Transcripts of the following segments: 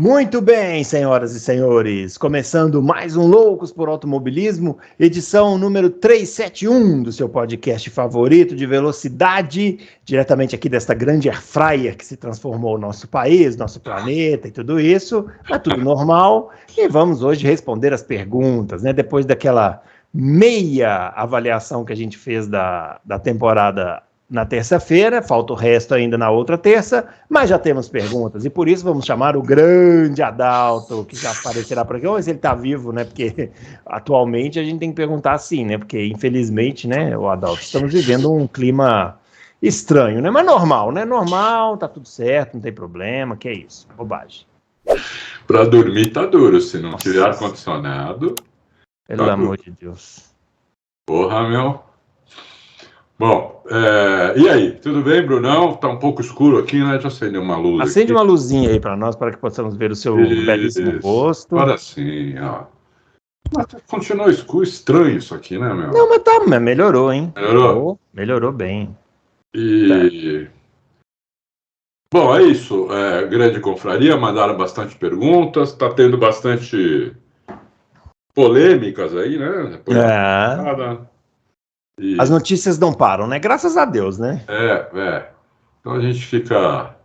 Muito bem, senhoras e senhores, começando mais um Loucos por Automobilismo, edição número 371 do seu podcast favorito de velocidade, diretamente aqui desta grande airfryer que se transformou no nosso país, nosso planeta e tudo isso, mas tudo normal, e vamos hoje responder as perguntas, né? Depois daquela meia avaliação que a gente fez da temporada na terça-feira, falta o resto ainda na outra terça, mas já temos perguntas, e por isso vamos chamar o grande Adalto, que já aparecerá por aqui, ou se ele está vivo, né, porque atualmente a gente tem que perguntar assim, né, porque infelizmente, né, o Adalto, estamos vivendo um clima estranho, né, mas normal, né, normal, tá tudo certo, não tem problema, que é isso, bobagem. Para dormir tá duro, se não tiver ar-condicionado. Pelo amor de Deus. Porra, meu. Bom, e aí, tudo bem, Brunão? Tá um pouco escuro aqui, né? Já acendeu uma luz. Acende aqui. uma luzinha aí para nós, para que possamos ver o seu belíssimo rosto. Agora sim, ó. Mas continua escuro, estranho isso aqui, né, meu? Não, mas melhorou, hein? Melhorou? Melhorou bem. E... Tá. Bom, é isso. Grande confraria, mandaram bastante perguntas, tá tendo bastante polêmicas aí, né? Depois As notícias não param, né? Graças a Deus, né? Então a gente fica...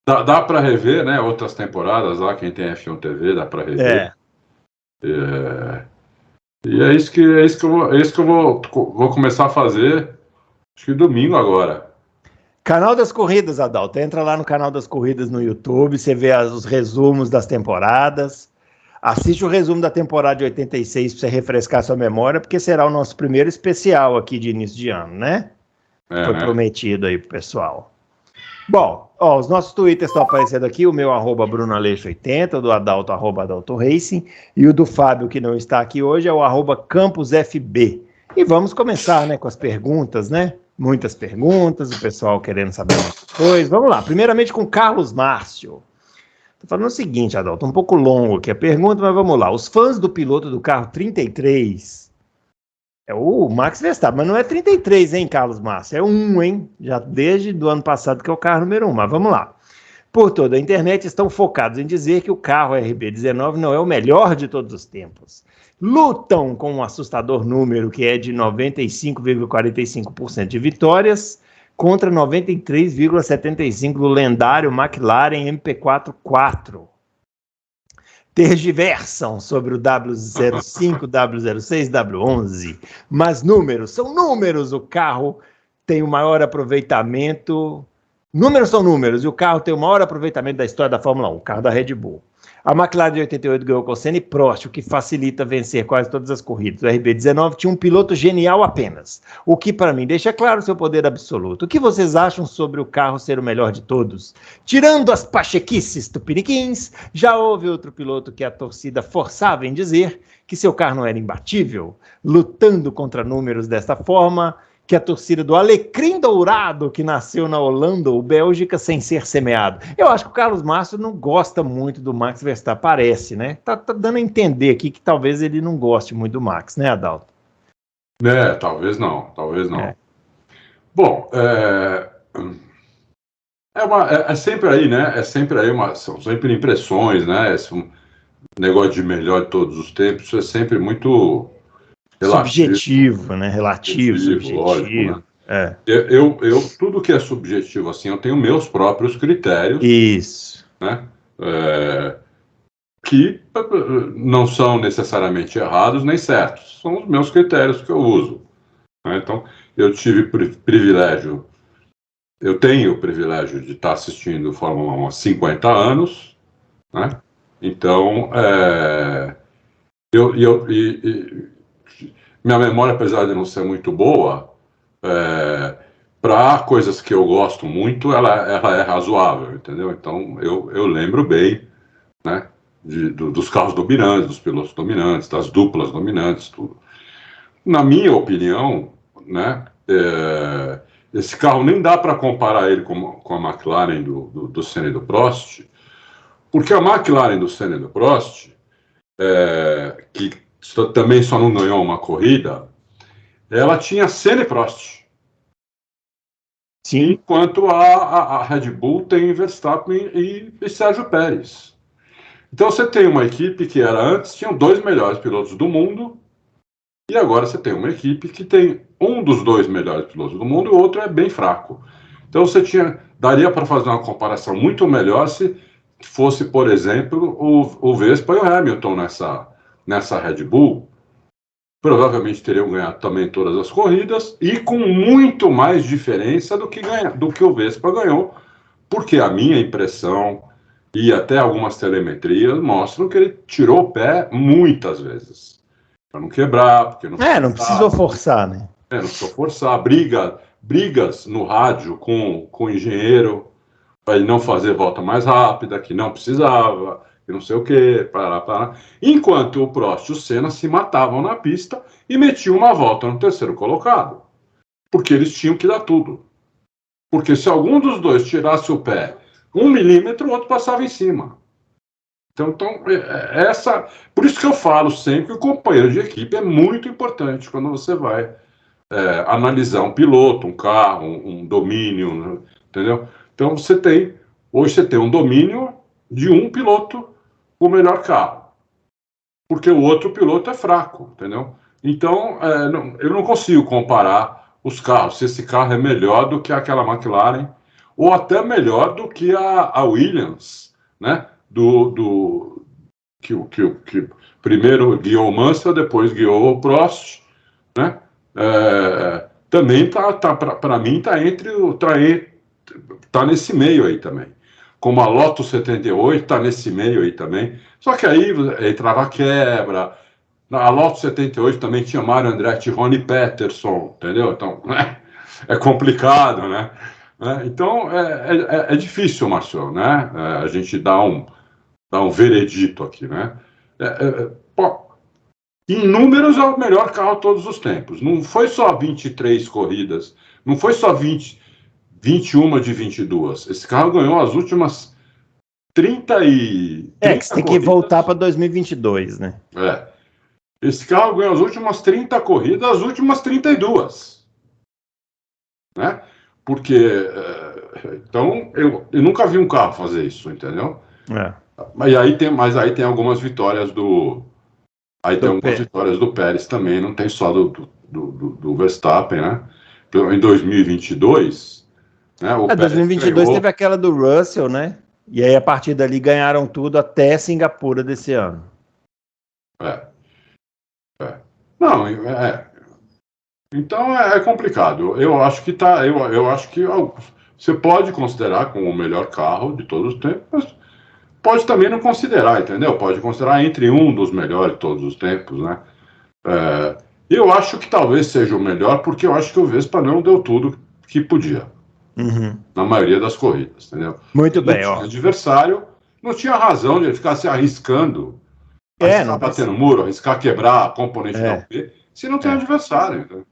Dá para rever, né? Outras temporadas lá, quem tem F1 TV, dá para rever. E é isso que eu vou começar a fazer, acho que domingo agora. Canal das Corridas, Adalto. Entra lá no Canal das Corridas no YouTube, você vê os resumos das temporadas. Assiste o resumo da temporada de 86 para você refrescar sua memória, porque será o nosso primeiro especial aqui de início de ano, né? Foi prometido aí pro pessoal. Bom, os nossos twitters estão aparecendo aqui, o meu @BrunoAleixo80, o do Adalto, @AdaltoRacing, e o do Fábio, que não está aqui hoje, é o @CampusFB. E vamos começar, né, com as perguntas, né? Muitas perguntas, o pessoal querendo saber muitas coisas. Vamos lá, primeiramente com Carlos Márcio. Estou falando o seguinte, Adalto, um pouco longo aqui a pergunta, mas vamos lá. Os fãs do piloto do carro 33... É o Max Verstappen, mas não é 33, hein, Carlos Márcio? É 1, hein? Já desde do ano passado que é o carro número 1, mas vamos lá. Por toda a internet estão focados em dizer que o carro RB19 não é o melhor de todos os tempos. Lutam com um assustador número que é de 95,45% de vitórias contra 93,75% do lendário McLaren MP4 tergiversam sobre o W05, W06, W11, mas números são números, o carro tem o maior aproveitamento, números são números, e o carro tem o maior aproveitamento da história da Fórmula 1, o carro da Red Bull. A McLaren de 88 ganhou com Senna e Prost, o que facilita vencer quase todas as corridas. O RB19 tinha um piloto genial apenas, o que para mim deixa claro seu poder absoluto. O que vocês acham sobre o carro ser o melhor de todos? Tirando as pachequices tupiniquins, já houve outro piloto que a torcida forçava em dizer que seu carro não era imbatível, lutando contra números desta forma, que a torcida do Alecrim Dourado, que nasceu na Holanda ou Bélgica, sem ser semeado. Eu acho que o Carlos Márcio não gosta muito do Max Verstappen, parece, né? Tá dando a entender aqui que talvez ele não goste muito do Max, né, Adalto? Talvez não. Bom, é sempre aí, né? São sempre impressões, né? Esse negócio de melhor de todos os tempos é sempre muito... subjetivo, né? Relativo, subjetivo. Lógico, né? Eu, tudo que é subjetivo, assim, eu tenho meus próprios critérios. Isso. Né? Que não são necessariamente errados nem certos. São os meus critérios que eu uso. Né? Então, eu tenho o privilégio de estar assistindo Fórmula 1 há 50 anos. Né? Então, minha memória, apesar de não ser muito boa, para coisas que eu gosto muito, ela é razoável, entendeu? Então, eu lembro bem, né, dos carros dominantes, dos pilotos dominantes, das duplas dominantes, tudo. Na minha opinião, né, esse carro nem dá para comparar ele com a McLaren do Senna e do Prost, porque a McLaren do Senna e do Prost, que também só não ganhou uma corrida, ela tinha Senna e Prost. Sim. Enquanto a Red Bull tem Verstappen e Sérgio Pérez. Então você tem uma equipe que era antes, tinham 2 melhores pilotos do mundo, e agora você tem uma equipe que tem um dos 2 melhores pilotos do mundo e o outro é bem fraco. Então daria para fazer uma comparação muito melhor se fosse, por exemplo, o Vespa e o Hamilton nessa Red Bull. Provavelmente teriam ganhado também todas as corridas e com muito mais diferença do que o Vespa ganhou, porque a minha impressão e até algumas telemetrias mostram que ele tirou o pé muitas vezes. Para não quebrar, porque não... não precisou forçar, né? Não precisou forçar. Brigas no rádio com o engenheiro para ele não fazer volta mais rápida, que não precisava, que não sei o quê, enquanto o Prost e o Senna se matavam na pista e metiam uma volta no terceiro colocado, porque eles tinham que dar tudo. Porque se algum dos dois tirasse o pé 1 milímetro, o outro passava em cima. Então por isso que eu falo sempre que o companheiro de equipe é muito importante quando você vai analisar um piloto, um carro, um domínio, né? Entendeu? Então hoje você tem um domínio de um piloto com o melhor carro, porque o outro piloto é fraco, entendeu? Então eu não consigo comparar os carros, se esse carro é melhor do que aquela McLaren, ou até melhor do que a Williams, né? Que primeiro guiou o Mansell, depois guiou o Prost, né? Também para mim tá nesse meio aí também. Como a Lotus 78 tá nesse meio aí também. Só que aí entrava a quebra. A Lotus 78 também tinha Mário Andretti e Ronnie Peterson, entendeu? Então é complicado, né? Então é difícil, Márcio, né? A gente dá um veredito aqui, né? Em números é o melhor carro de todos os tempos. Não foi só 23 corridas, não foi só 21 de 22. Esse carro ganhou as últimas 30 e... que você tem que voltar para 2022, né? Esse carro ganhou as últimas 30 corridas, as últimas 32. Né? Porque... então, eu nunca vi um carro fazer isso, entendeu? Mas aí tem algumas vitórias vitórias do Pérez também, não tem só do Verstappen, né? Em 2022, né? O Pérez 2022 teve aquela do Russell, né? E aí a partir dali ganharam tudo até Singapura desse ano. Não, então é complicado. Eu acho que você pode considerar como o melhor carro de todos os tempos, mas pode também não considerar, entendeu? Pode considerar entre um dos melhores de todos os tempos, né? Eu acho que talvez seja o melhor, porque eu acho que o Vespa não deu tudo que podia. Na maioria das corridas, entendeu? Muito bem, ó. Adversário não tinha razão de ele ficar se arriscando, arriscar bater no muro, arriscar quebrar a componente da UP, se não tem adversário. Entendeu?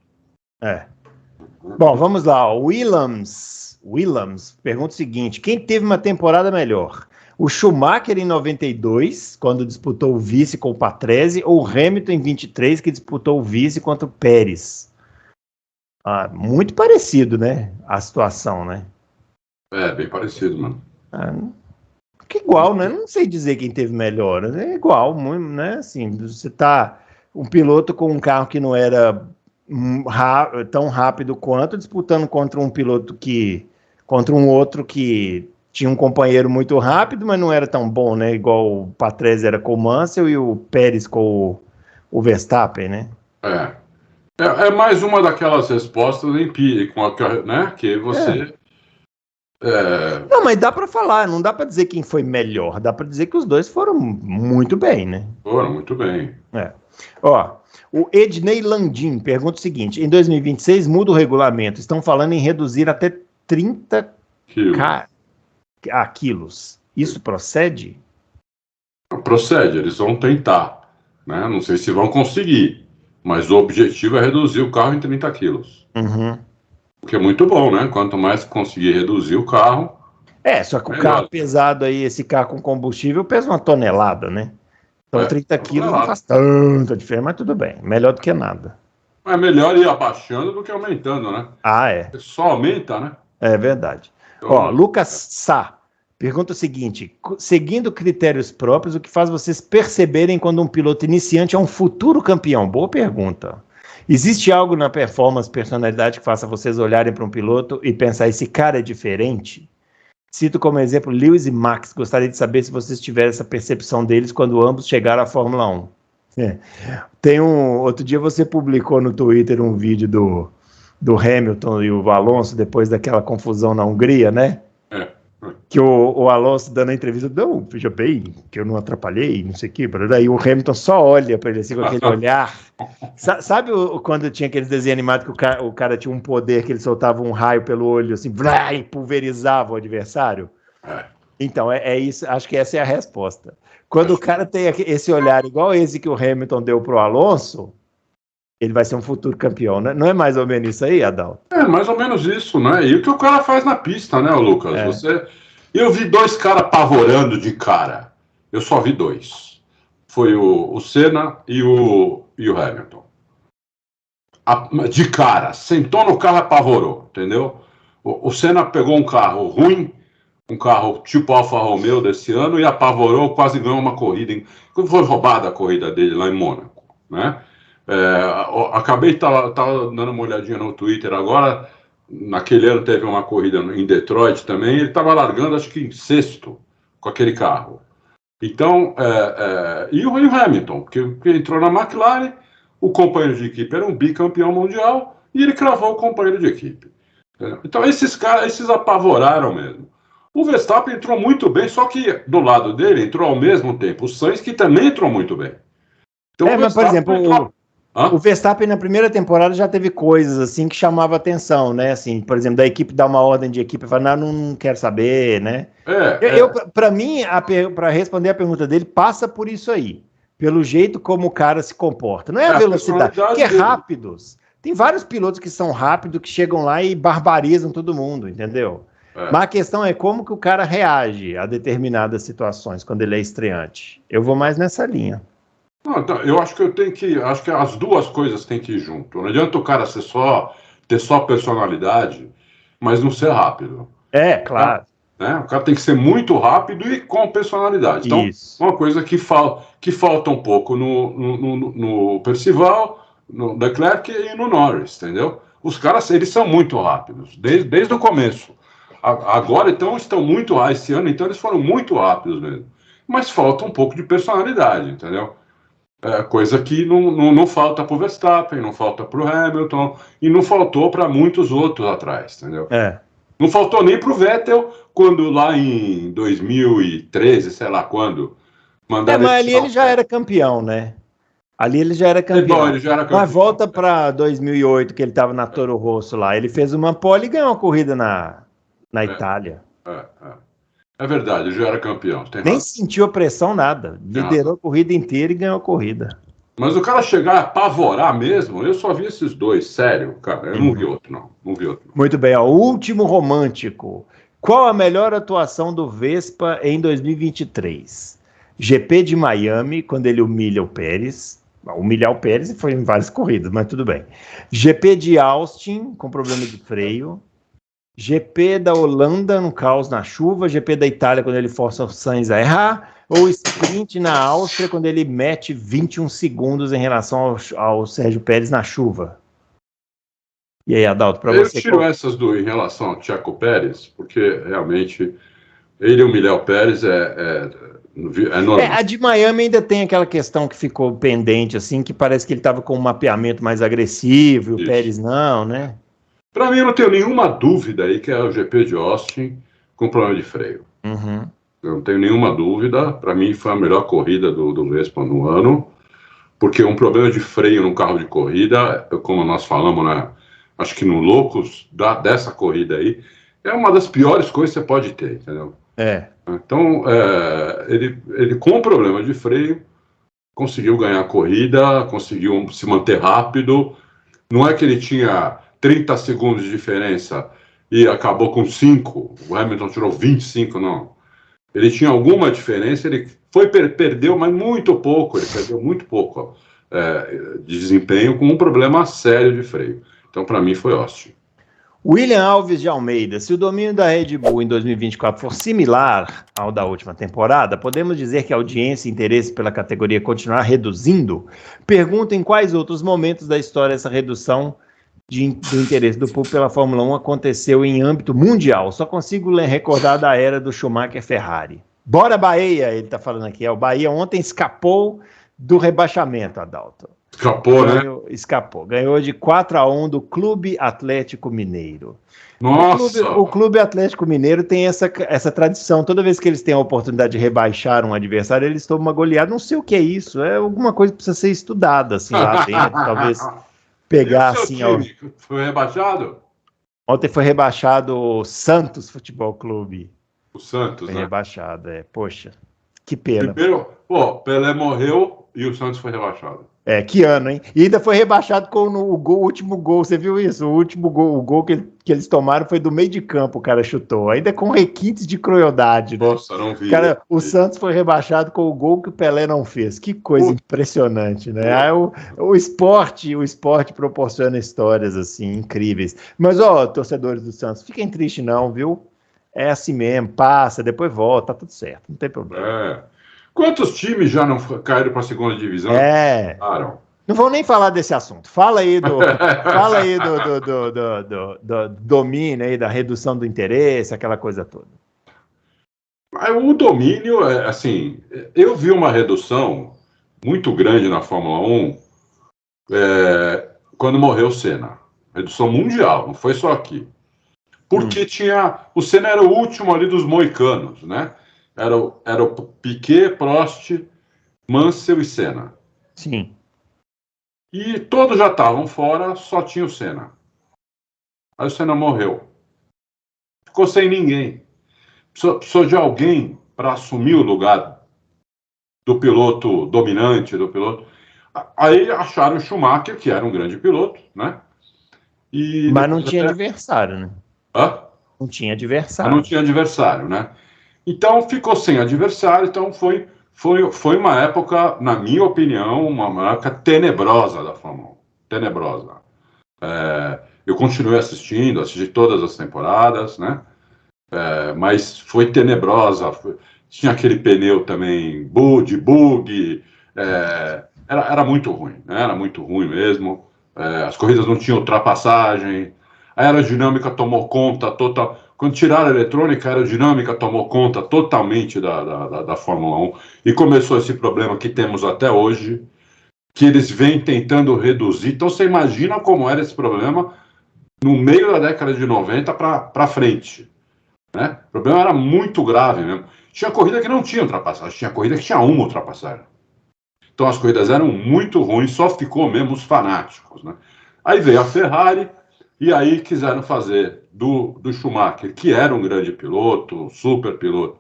Bom, vamos lá. Williams pergunta o seguinte: quem teve uma temporada melhor? O Schumacher em 92, quando disputou o vice com o Patrese, ou o Hamilton em 23, que disputou o vice contra o Pérez? Muito parecido, né? A situação, né? Bem parecido, mano. Que igual, né? Não sei dizer quem teve melhor. É igual, né? Assim, você tá um piloto com um carro que não era tão rápido quanto, disputando contra um piloto contra um outro que tinha um companheiro muito rápido, mas não era tão bom, né? Igual o Patrese era com o Mansell e o Pérez com o Verstappen, né? É mais uma daquelas respostas empíricas, né? Que você... Não, mas dá para falar, não dá para dizer quem foi melhor, dá para dizer que os dois foram muito bem, né? Foram muito bem. Ó, o Ednei Landim pergunta o seguinte: em 2026 muda o regulamento, estão falando em reduzir até 30 quilos. Isso procede? Procede, eles vão tentar, né? Não sei se vão conseguir, mas o objetivo é reduzir o carro em 30 quilos. O que é muito bom, né? Quanto mais conseguir reduzir o carro... só que o carro pesado aí, esse carro com combustível, pesa 1 tonelada, né? Então 30 quilos não faz tanta diferença, mas tudo bem. Melhor do que nada. É melhor ir abaixando do que aumentando, né? É. Só aumenta, né? É verdade. Então, Ó, Lucas Sá Pergunta o seguinte: seguindo critérios próprios, o que faz vocês perceberem quando um piloto iniciante é um futuro campeão? Boa pergunta. Existe algo na performance, personalidade que faça vocês olharem para um piloto e pensar, esse cara é diferente? Cito como exemplo Lewis e Max. Gostaria de saber se vocês tiveram essa percepção deles quando ambos chegaram à Fórmula 1. Outro dia você publicou no Twitter um vídeo do Hamilton e o Alonso depois daquela confusão na Hungria, né? Que o Alonso dando a entrevista, não, veja bem, que eu não atrapalhei, não sei o que, daí o Hamilton só olha para ele assim com aquele olhar. Sabe quando tinha aqueles desenhos animados que o cara tinha um poder que ele soltava um raio pelo olho assim, e pulverizava o adversário? Então, é isso, acho que essa é a resposta. Quando o cara tem esse olhar igual esse que o Hamilton deu pro Alonso, ele vai ser um futuro campeão, né? Não é mais ou menos isso aí, Adalto? É mais ou menos isso, né? E o que o cara faz na pista, né, Lucas? Eu vi 2 caras apavorando de cara. Eu só vi 2. Foi o Senna e o Hamilton. De cara, sentou no carro e apavorou, entendeu? O Senna pegou um carro ruim, um carro tipo Alfa Romeo desse ano, e apavorou, quase ganhou uma corrida. Foi roubada a corrida dele lá em Mônaco, né? Acabei de estar dando uma olhadinha no Twitter agora. Naquele ano teve uma corrida em Detroit também. Ele estava largando, acho que em 6º com aquele carro. Então, e o Hamilton, que entrou na McLaren, o companheiro de equipe era um bicampeão mundial e ele cravou o companheiro de equipe. Então, esses caras, esses apavoraram mesmo. O Verstappen entrou muito bem, só que do lado dele entrou ao mesmo tempo o Sainz, que também entrou muito bem. Então, mas, por exemplo, o Verstappen na primeira temporada já teve coisas assim que chamavam atenção, né? Assim, por exemplo, da equipe dar uma ordem de equipe e falar, não quero saber, né? Para mim, para responder a pergunta dele, passa por isso aí. Pelo jeito como o cara se comporta. Não é a velocidade, porque é rápidos. Tem vários pilotos que são rápidos, que chegam lá e barbarizam todo mundo, entendeu? Mas a questão é como que o cara reage a determinadas situações quando ele é estreante. Eu vou mais nessa linha. Não, então, eu acho que acho que as duas coisas têm que ir junto. Não adianta o cara ter só personalidade, mas não ser rápido. Claro. Né? O cara tem que ser muito rápido e com personalidade. Então, uma coisa que falta um pouco no Percival, no Leclerc e no Norris, entendeu? Os caras, eles são muito rápidos, desde o começo. Agora, então, estão muito rápidos. Esse ano, então, eles foram muito rápidos mesmo. Mas falta um pouco de personalidade, entendeu? Coisa que não falta para o Verstappen, não falta para o Hamilton e não faltou para muitos outros atrás, entendeu? Não faltou nem para o Vettel quando lá em 2013, sei lá quando, mandaram... mas ali ele já era campeão, né? Ali ele já era campeão. Ele já era campeão. Mas volta para 2008, que ele estava na Toro Rosso lá. Ele fez uma pole e ganhou uma corrida na Itália. É verdade, ele já era campeão. Nem sentiu a pressão, nada. Liderou a corrida inteira e ganhou a corrida. Mas o cara chegar a apavorar mesmo, eu só vi esses 2, sério, cara. Eu não vi outro, não. Muito bem, ó. O último romântico. Qual a melhor atuação do Vespa em 2023? GP de Miami, quando ele humilha o Pérez. Humilhar o Pérez foi em várias corridas, mas tudo bem. GP de Austin, com problema de freio. GP da Holanda, no caos na chuva. GP da Itália, quando ele força o Sainz a errar. Ou sprint na Áustria, quando ele mete 21 segundos em relação ao Sérgio Pérez na chuva. E aí, Adalto, para você... Eu tiro essas em relação ao Checo Pérez, porque realmente ele humilhar o Pérez é normal. A de Miami ainda tem aquela questão que ficou pendente, assim, que parece que ele estava com um mapeamento mais agressivo, e o Pérez não, né? Para mim, eu não tenho nenhuma dúvida aí que é o GP de Austin com problema de freio. Eu não tenho nenhuma dúvida. Para mim, foi a melhor corrida do Vespa no ano, porque um problema de freio num carro de corrida, como nós falamos, né, acho que no Loucos dessa corrida aí, é uma das piores coisas que você pode ter, entendeu? Então, ele com problema de freio, conseguiu ganhar a corrida, conseguiu se manter rápido. Não é que ele tinha 30 segundos de diferença e acabou com 5, o Hamilton tirou 25, não. Ele tinha alguma diferença, ele perdeu, mas muito pouco, ele perdeu muito pouco de desempenho com um problema sério de freio. Então, para mim, foi Austin. William Alves de Almeida, se o domínio da Red Bull em 2024 for similar ao da última temporada, podemos dizer que a audiência e interesse pela categoria continuará reduzindo? Pergunto em quais outros momentos da história essa redução do interesse do público pela Fórmula 1 aconteceu em âmbito mundial. Só consigo recordar da era do Schumacher-Ferrari. Bora Bahia, ele está falando aqui. O Bahia ontem escapou do rebaixamento, Adalto. Escapou, né? Escapou. Ganhou de 4-1 do Clube Atlético Mineiro. Nossa! O Clube Atlético Mineiro tem essa tradição. Toda vez que eles têm a oportunidade de rebaixar um adversário, eles tomam uma goleada. Não sei o que é isso. É alguma coisa que precisa ser estudada, assim, lá dentro. Talvez pegar, assim... Time foi rebaixado? Ontem foi rebaixado o Santos Futebol Clube. O Santos, foi né? Rebaixado, Poxa, que pena. Primeiro, Pelé morreu e o Santos foi rebaixado. Que ano, hein? E ainda foi rebaixado com o último gol, você viu isso? O último gol, o gol que eles tomaram foi do meio de campo, o cara chutou. Ainda com requintes de crueldade, né? Nossa, não vi. Cara, o Santos foi rebaixado com o gol que o Pelé não fez. Que coisa impressionante, né? O esporte proporciona histórias, assim, incríveis. Mas, torcedores do Santos, fiquem tristes não, viu? É assim mesmo, passa, depois volta, tá tudo certo, não tem problema. Quantos times já não caíram para a segunda divisão? Não vou nem falar desse assunto. Fala aí do domínio aí, da redução do interesse, aquela coisa toda. O domínio, assim, eu vi uma redução muito grande na Fórmula 1 quando morreu o Senna. Redução mundial, não foi só aqui. Porque o Senna era o último ali dos moicanos, né? Era o Piquet, Prost, Mansell e Senna. Sim. E todos já estavam fora, só tinha o Senna. Aí o Senna morreu. Ficou sem ninguém. Precisou de alguém para assumir o lugar do piloto dominante, do piloto. Aí acharam o Schumacher, que era um grande piloto, né? Mas não tinha adversário, né? Não tinha adversário, né? Então ficou sem adversário, então foi uma época, na minha opinião, uma época tenebrosa da Fórmula 1. Tenebrosa. Eu continuei assisti todas as temporadas, né? Mas foi tenebrosa. Tinha aquele pneu também, de bug. Era muito ruim, né? Era muito ruim mesmo. As corridas não tinham ultrapassagem. A aerodinâmica tomou conta total. Quando tiraram a eletrônica, a aerodinâmica tomou conta totalmente da Fórmula 1 e começou esse problema que temos até hoje, que eles vêm tentando reduzir. Então você imagina como era esse problema no meio da década de 90 para frente, né? O problema era muito grave mesmo. Tinha corrida que não tinha ultrapassagem, tinha corrida que tinha uma ultrapassagem. Então as corridas eram muito ruins, só ficou mesmo os fanáticos, né? Aí veio a Ferrari, e aí quiseram fazer do Schumacher, que era um grande piloto, super piloto,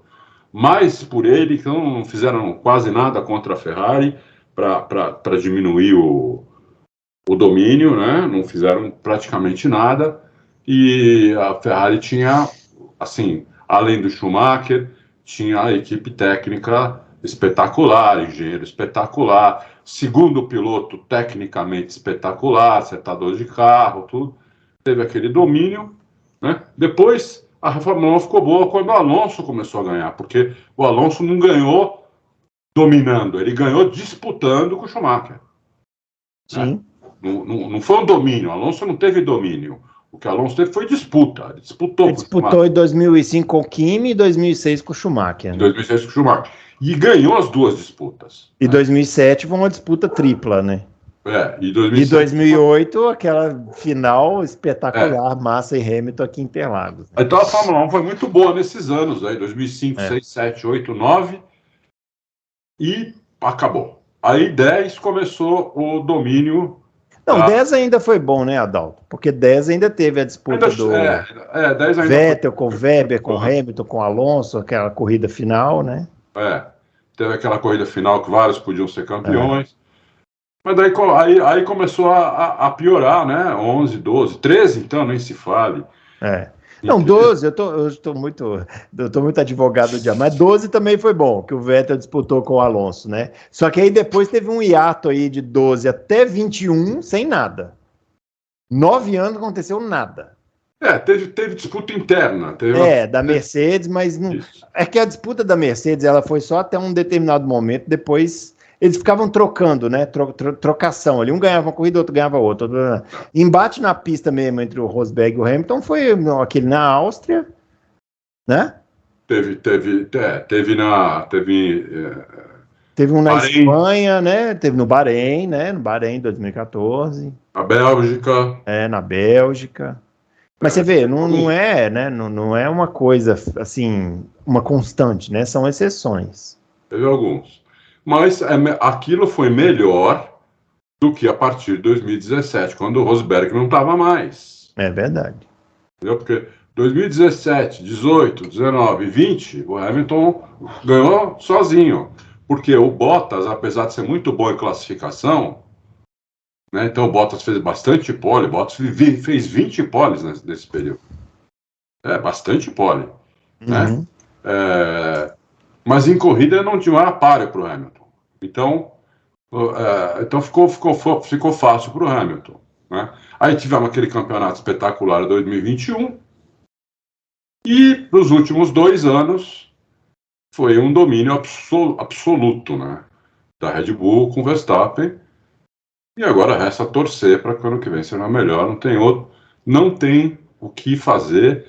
mas por ele que não fizeram quase nada contra a Ferrari para diminuir o domínio, né? Não fizeram praticamente nada. E a Ferrari tinha, assim, além do Schumacher, tinha a equipe técnica espetacular, engenheiro espetacular, segundo piloto tecnicamente espetacular, acertador de carro, tudo. Teve aquele domínio, né? Depois a Fórmula 1 ficou boa quando o Alonso começou a ganhar, porque o Alonso não ganhou dominando, ele ganhou disputando com o Schumacher. Sim. Né? Não foi um domínio, o Alonso não teve domínio. O que o Alonso teve foi disputa. Ele disputou em 2005 com o Kimi e 2006 com o Schumacher. Né? Em 2006 com o Schumacher. E ganhou as duas disputas. E 2007 foi uma disputa tripla, né? E 2008, aquela final espetacular, Massa e Hamilton aqui em Interlagos. Né? Então a Fórmula 1 foi muito boa nesses anos, aí, 2005, 6, 7, 8, 9, e acabou. Aí 10 começou o domínio. Não, 10 ainda foi bom, né, Adalto? Porque 10 ainda teve a disputa do 10 ainda Vettel com Weber, com Hamilton, com Alonso, aquela corrida final, né? Teve aquela corrida final que vários podiam ser campeões. Mas daí aí começou a piorar, né? 11, 12, 13, então nem se fale. Não, 12, eu estou muito advogado de mas 12 também foi bom, que o Vettel disputou com o Alonso, né? Só que aí depois teve um hiato aí de 12 até 21 sem nada. 9 anos não aconteceu nada. Teve disputa interna. Da Mercedes, mas não, é que a disputa da Mercedes ela foi só até um determinado momento, depois eles ficavam trocando, né? Trocação ali, um ganhava uma corrida, outro ganhava outra. Embate na pista mesmo entre o Rosberg e o Hamilton foi aquele na Áustria, né? Teve um na Bahrein. Espanha, né? Teve no Bahrein, né? No Bahrein 2014. Na Bélgica. Na Bélgica. Mas você vê, não é, né? Não é uma coisa assim, uma constante, né? São exceções. Teve alguns. Mas aquilo foi melhor do que a partir de 2017, quando o Rosberg não estava mais. É verdade. Entendeu? Porque 2017, 18, 19, 20, o Hamilton ganhou sozinho. Porque o Bottas, apesar de ser muito bom em classificação, né, então o Bottas fez bastante pole, o Bottas fez 20 poles nesse período. Bastante pole. Né? Mas em corrida não tinha páreo para o Hamilton. Então ficou fácil para o Hamilton. Né? Aí tivemos aquele campeonato espetacular de 2021 e nos últimos 2 anos foi um domínio absoluto, né, da Red Bull com Verstappen. E agora resta torcer para que o ano que vem seja melhor. Não tem o que fazer,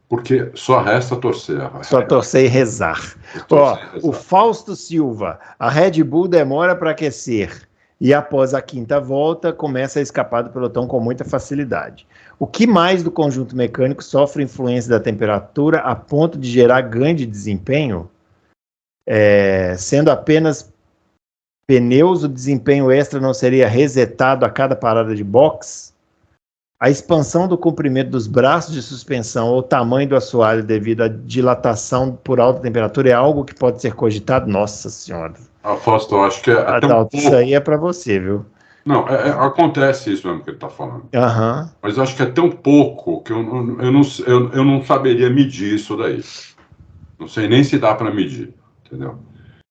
porque só resta torcer. Só torcer e rezar. O Fausto Silva, a Red Bull demora para aquecer e após a 5ª volta começa a escapar do pelotão com muita facilidade. O que mais do conjunto mecânico sofre influência da temperatura a ponto de gerar ganho de desempenho? Sendo apenas pneus, o desempenho extra não seria resetado a cada parada de box? A expansão do comprimento dos braços de suspensão ou o tamanho do assoalho devido à dilatação por alta temperatura é algo que pode ser cogitado? Nossa Senhora. Fausto, eu acho que Adalto, isso aí é para você, viu? Não, acontece isso mesmo que ele está falando. Uhum. Mas eu acho que é tão pouco que eu não saberia medir isso daí. Não sei nem se dá para medir, entendeu?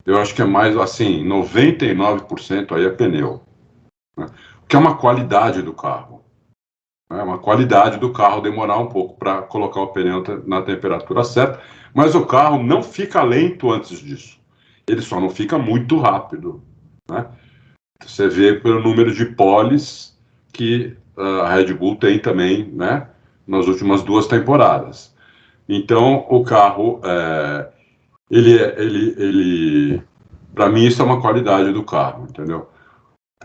Eu acho que é mais assim, 99% aí é pneu. Né? Que é uma qualidade do carro. É uma qualidade do carro demorar um pouco para colocar o pneu na temperatura certa, mas o carro não fica lento antes disso. Ele só não fica muito rápido. Né? Você vê pelo número de poles que a Red Bull tem também, né, nas últimas 2 temporadas. Então, o carro, para mim, isso é uma qualidade do carro, entendeu?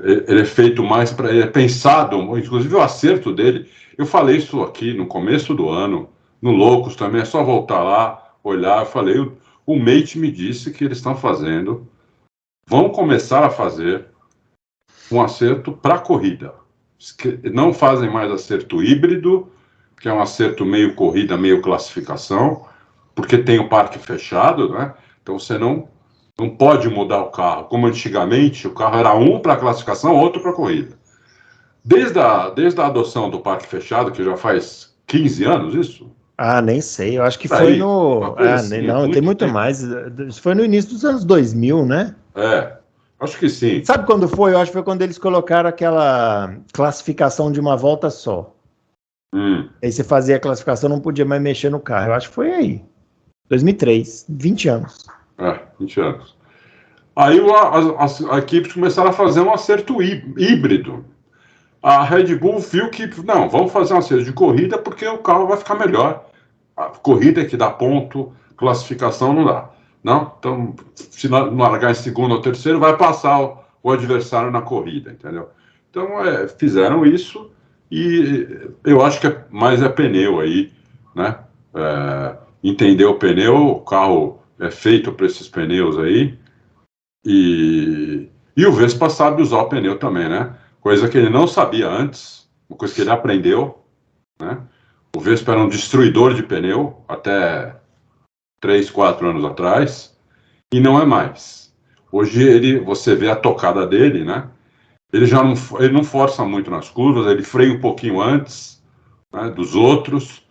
Ele é feito mais ele é pensado, inclusive o acerto dele. Eu falei isso aqui no começo do ano, no Loucos também, é só voltar lá, olhar. Eu falei, o Mate me disse que eles vão começar a fazer um acerto para corrida. Não fazem mais acerto híbrido, que é um acerto meio corrida, meio classificação, porque tem o parque fechado, né? Então você não pode mudar o carro. Como antigamente, o carro era um para classificação, outro para corrida. Desde a adoção do parque fechado, que já faz 15 anos isso? Nem sei. Eu acho que foi no... não, tem muito mais. Isso foi no início dos anos 2000, né? Acho que sim. Sabe quando foi? Eu acho que foi quando eles colocaram aquela classificação de uma volta só. Aí você fazia a classificação, não podia mais mexer no carro. Eu acho que foi aí. 2003, 20 anos. 20 anos. Aí as equipes começaram a fazer um acerto híbrido. A Red Bull viu que, não, vamos fazer um acerto de corrida porque o carro vai ficar melhor. A corrida é que dá ponto, classificação não dá. Não? Então, se não largar em segundo ou terceiro, vai passar o adversário na corrida, entendeu? Então, fizeram isso e eu acho que mais é pneu aí, né? Entender o pneu, o carro é feito para esses pneus aí e o Vespa sabe usar o pneu também, né? Coisa que ele não sabia antes, uma coisa que ele aprendeu, né? O Vespa era um destruidor de pneu até 3, 4 anos atrás, e não é mais. Hoje você vê a tocada dele, né? Ele não força muito nas curvas, ele freia um pouquinho antes, né, dos outros,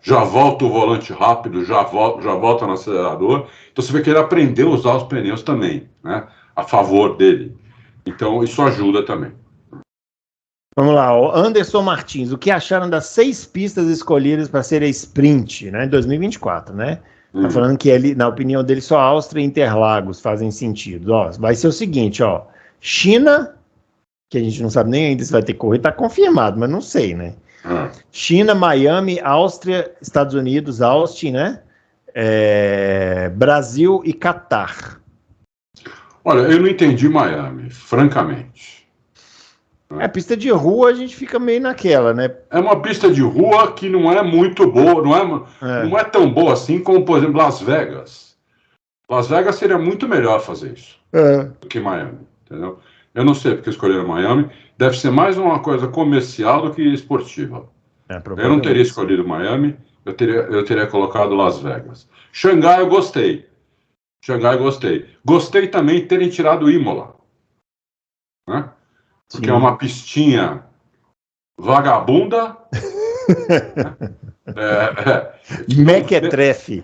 já volta o volante rápido, já volta no acelerador. Então você vê que ele aprendeu a usar os pneus também, né, a favor dele. Então isso ajuda também. Vamos lá, o Anderson Martins, o que acharam das 6 pistas escolhidas para serem sprint, né, em 2024, né? Tá falando que ele, na opinião dele, só Áustria e Interlagos fazem sentido. Ó, vai ser o seguinte, ó, China, que a gente não sabe nem ainda se vai ter corrida, tá confirmado, mas não sei, né? China, Miami, Áustria, Estados Unidos, Austin, né? Brasil e Catar. Olha, eu não entendi Miami, francamente. Pista de rua a gente fica meio naquela, né? É uma pista de rua que não é muito boa, não é tão boa assim como, por exemplo, Las Vegas. Las Vegas seria muito melhor fazer isso do que Miami, entendeu? Eu não sei porque escolheram Miami. Deve ser mais uma coisa comercial do que esportiva. Eu não teria escolhido Miami, eu teria colocado Las Vegas. Xangai eu gostei. Gostei também de terem tirado Imola, né? Porque é uma pistinha vagabunda. Mequetrefe.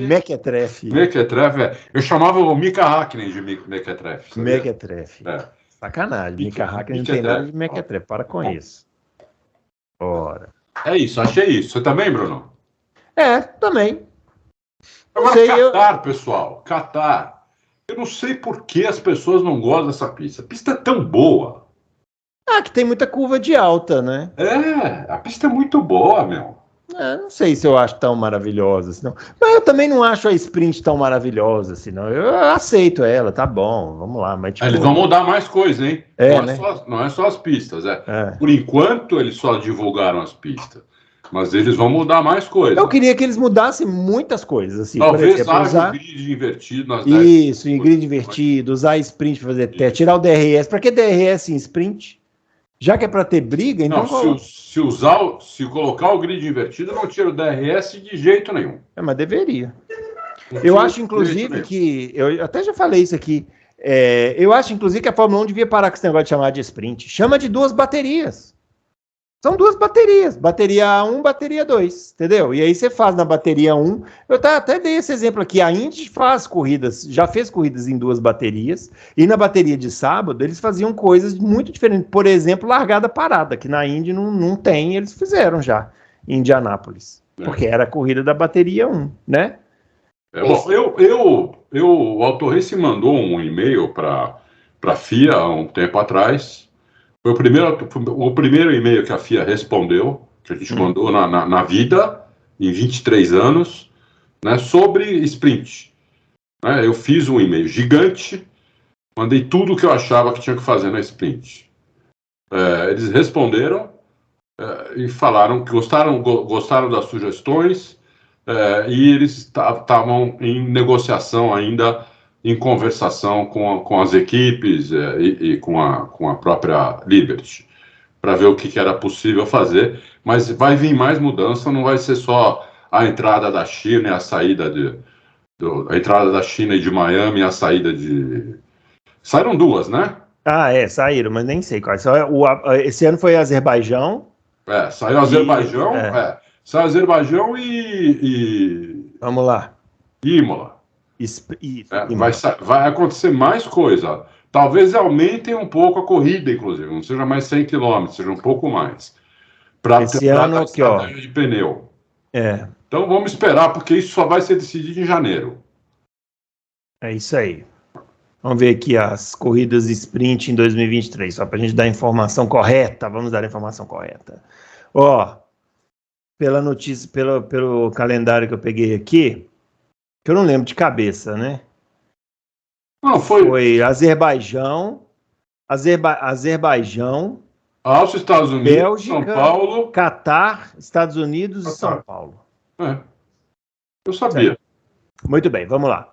Mequetrefe. Eu chamava o Mika Hakkinen de Mequetrefe. Mequetrefe. Sacanagem. Mika Hakkinen não tem nada de Mequetrefe. Para com isso. Ora. É isso, achei isso. Você também, Bruno? Também. Agora, Catar, pessoal. Catar. Eu não sei por que as pessoas não gostam dessa pista. A pista é tão boa. Que tem muita curva de alta, né? A pista é muito boa, meu. Não sei se eu acho tão maravilhosa assim, não. Mas eu também não acho a sprint tão maravilhosa assim, não. Eu aceito ela, tá bom, vamos lá. Mas, tipo... Eles vão mudar mais coisas, hein? Não é só as pistas, Por enquanto, eles só divulgaram as pistas. Mas eles vão mudar mais coisas. Eu queria que eles mudassem muitas coisas, assim. Talvez haja grid invertido nas 10. Isso, em grid invertido, usar sprint para fazer teste, tirar o DRS. Para que DRS em sprint? Já que é para ter briga, então... Não, se colocar o grid invertido, não tira o DRS de jeito nenhum. Mas deveria. Eu acho, inclusive, que... Eu até já falei isso aqui. Eu acho, inclusive, que a Fórmula 1 devia parar com esse negócio de chamar de sprint. Chama de 2 baterias. São 2 baterias, bateria 1, bateria 2, entendeu? E aí você faz na bateria 1, eu até dei esse exemplo aqui, a Indy já fez corridas em 2 baterias, e na bateria de sábado eles faziam coisas muito diferentes, por exemplo, largada parada, que na Indy não tem, eles fizeram já, em Indianápolis, porque era a corrida da bateria 1, né? O Autorrace mandou um e-mail para a FIA há um tempo atrás. Foi o primeiro e-mail que a FIA respondeu, que a gente mandou na vida, em 23 anos, né, sobre sprint. Eu fiz um e-mail gigante, mandei tudo o que eu achava que tinha que fazer na sprint. Eles responderam e falaram que gostaram das sugestões e eles estavam em negociação ainda, em conversação com as equipes e com a própria Liberty, para ver o que era possível fazer, mas vai vir mais mudança, não vai ser só a entrada da China e a saída a entrada da China e de Miami e a saída de... Saíram 2, né? Saíram, mas nem sei quais. Esse ano foi Azerbaijão. Saiu Azerbaijão, saiu Azerbaijão e... Vamos lá. Imola. Vai acontecer mais coisa. Talvez aumentem um pouco a corrida, inclusive. Não seja mais 100 km, seja um pouco mais. Para ter a estratégia de pneu. Então vamos esperar, porque isso só vai ser decidido em janeiro. É isso aí. Vamos ver aqui as corridas sprint em 2023, só para a gente dar a informação correta. Vamos dar a informação correta. Pela notícia, pelo calendário que eu peguei aqui, que eu não lembro de cabeça, né? Não, foi Azerbaijão, Áustria, Estados Unidos, Bélgica, São Paulo, Catar, Estados Unidos e São Paulo. Eu sabia. Muito bem, vamos lá.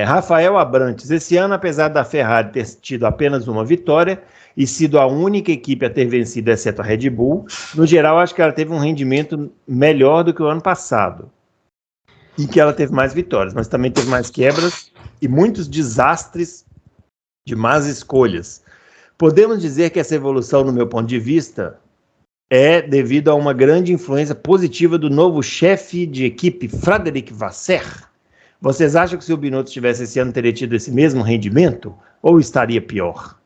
Rafael Abrantes, esse ano, apesar da Ferrari ter tido apenas uma vitória e sido a única equipe a ter vencido, exceto a Red Bull, no geral, acho que ela teve um rendimento melhor do que o ano passado, em que ela teve mais vitórias, mas também teve mais quebras e muitos desastres de más escolhas. Podemos dizer que essa evolução, no meu ponto de vista, é devido a uma grande influência positiva do novo chefe de equipe, Frederic Vasseur. Vocês acham que se o Binotto tivesse esse ano, teria tido esse mesmo rendimento? Ou estaria pior?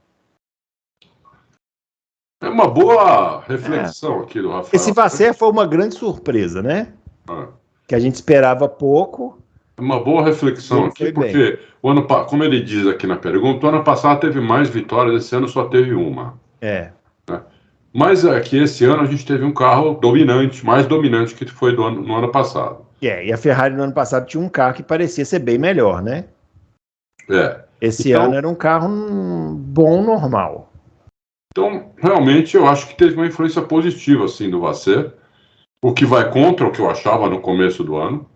uma boa reflexão aqui do Rafael. Esse Vasser foi uma grande surpresa, né? Que a gente esperava pouco. Uma boa reflexão aqui, porque como ele diz aqui na pergunta, o ano passado teve mais vitórias, esse ano só teve uma. Né? Mas aqui esse ano a gente teve um carro dominante, mais dominante que foi no ano passado. E a Ferrari no ano passado tinha um carro que parecia ser bem melhor, né? Esse ano era um carro bom, normal. Então, realmente, eu acho que teve uma influência positiva, assim, do Vasser, o que vai contra o que eu achava no começo do ano.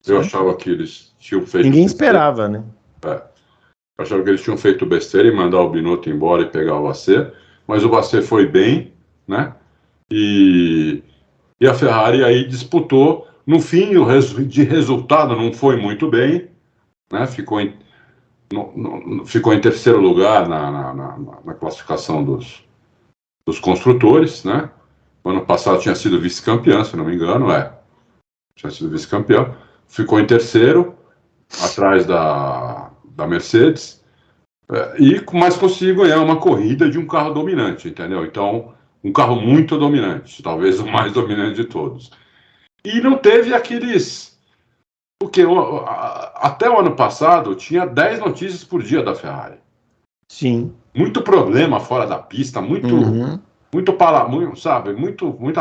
Sim. Eu achava que eles tinham feito... Ninguém esperava, né? Eu achava que eles tinham feito besteira e mandar o Binotto embora e pegar o Vasser, mas o Vasser foi bem, né? E a Ferrari aí disputou. No fim, de resultado não foi muito bem, né? Ficou em terceiro lugar na classificação dos construtores, né? O ano passado tinha sido vice-campeão, se não me engano, tinha sido vice-campeão. Ficou em terceiro, atrás da Mercedes, mas conseguiu ganhar uma corrida de um carro dominante, entendeu? Então, um carro muito dominante, talvez o mais dominante de todos. E não teve aqueles... Porque até o ano passado tinha 10 notícias por dia da Ferrari. Sim. Muito problema fora da pista, muita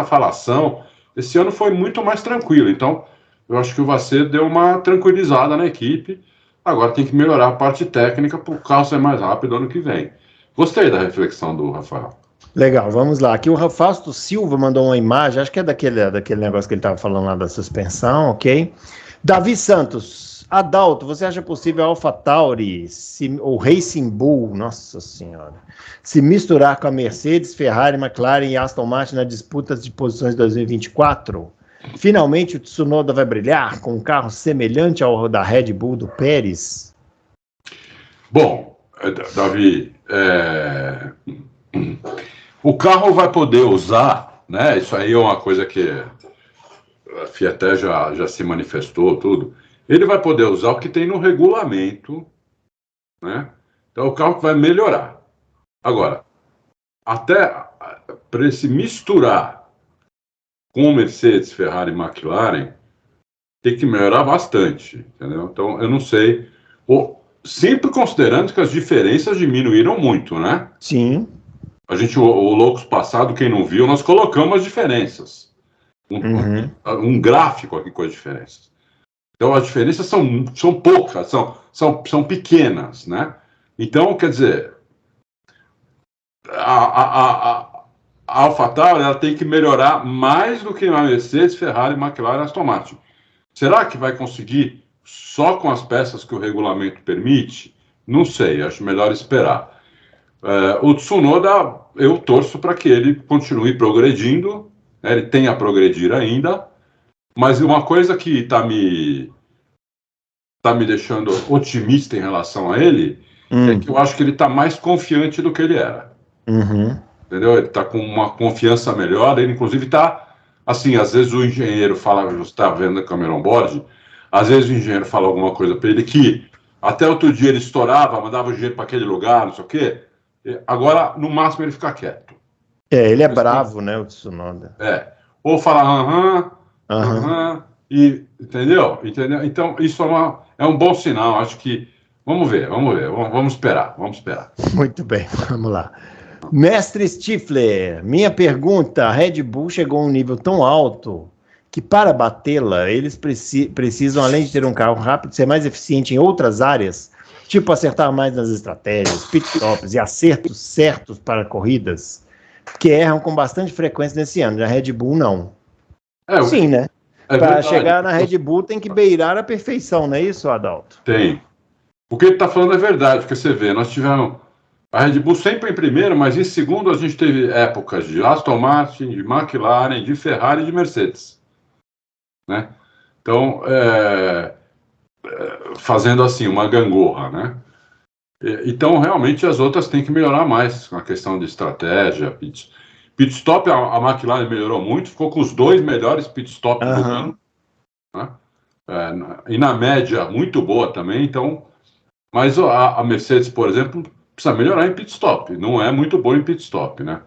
falação. Esse ano foi muito mais tranquilo. Então, eu acho que o Vasser deu uma tranquilizada na equipe. Agora tem que melhorar a parte técnica para o carro ser mais rápido ano que vem. Gostei da reflexão do Rafael. Legal, vamos lá. Aqui o Fausto Silva mandou uma imagem, acho que é daquele negócio que ele estava falando lá da suspensão, ok? Davi Santos, Adalto, você acha possível a AlphaTauri ou Racing Bull, nossa senhora, se misturar com a Mercedes, Ferrari, McLaren e Aston Martin na disputa de posições de 2024? Finalmente o Tsunoda vai brilhar com um carro semelhante ao da Red Bull do Pérez? Bom, Davi, o carro vai poder usar, né? Isso aí é uma coisa que a FIA até já se manifestou, tudo. Ele vai poder usar o que tem no regulamento, né? Então o carro vai melhorar. Agora, até para ele se misturar com Mercedes, Ferrari e McLaren, tem que melhorar bastante, entendeu? Então eu não sei, sempre considerando que as diferenças diminuíram muito, né? Sim. A gente, o Loucos passado, quem não viu, nós colocamos as diferenças. Um gráfico aqui com as diferenças. Então, as diferenças são poucas, são pequenas, né? Então, quer dizer, a AlphaTauri ela tem que melhorar mais do que a Mercedes, Ferrari, McLaren e Aston Martin. Será que vai conseguir só com as peças que o regulamento permite? Não sei, acho melhor esperar. O Tsunoda, eu torço para que ele continue progredindo, né? Ele tem a progredir ainda, mas uma coisa que está me deixando otimista em relação a ele é que eu acho que ele está mais confiante do que ele era. Entendeu? Ele está com uma confiança melhor, ele inclusive está, assim, às vezes o engenheiro fala, você está vendo a câmera on-board, às vezes o engenheiro fala alguma coisa para ele que até outro dia ele estourava, mandava o engenheiro para aquele lugar, não sei o quê. Agora, no máximo, ele fica quieto. Ele é bravo, né, o Tsunoda. Ou fala e entendeu? Então, isso é um bom sinal. Acho que, vamos ver, vamos esperar. Muito bem, vamos lá. Mestre Stifler, minha pergunta, a Red Bull chegou a um nível tão alto que para batê-la, eles precisam, além de ter um carro rápido, ser mais eficiente em outras áreas, tipo acertar mais nas estratégias, pitstops e acertos certos para corridas, que erram com bastante frequência nesse ano. A Red Bull não. Sim, né? Para chegar na Red Bull tem que beirar a perfeição, não é isso, Adalto? Tem. O que ele está falando é verdade, porque você vê, nós tivemos a Red Bull sempre em primeiro, mas em segundo a gente teve épocas de Aston Martin, de McLaren, de Ferrari e de Mercedes. Né? Então, fazendo assim, uma gangorra, né? Então, realmente, as outras têm que melhorar mais na questão de estratégia. Pit stop, a McLaren melhorou muito, ficou com os 2 melhores pit stops do ano. Né? E na média, muito boa também. Então, mas a Mercedes, por exemplo, precisa melhorar em pit stop. Não é muito boa em pit stop, né?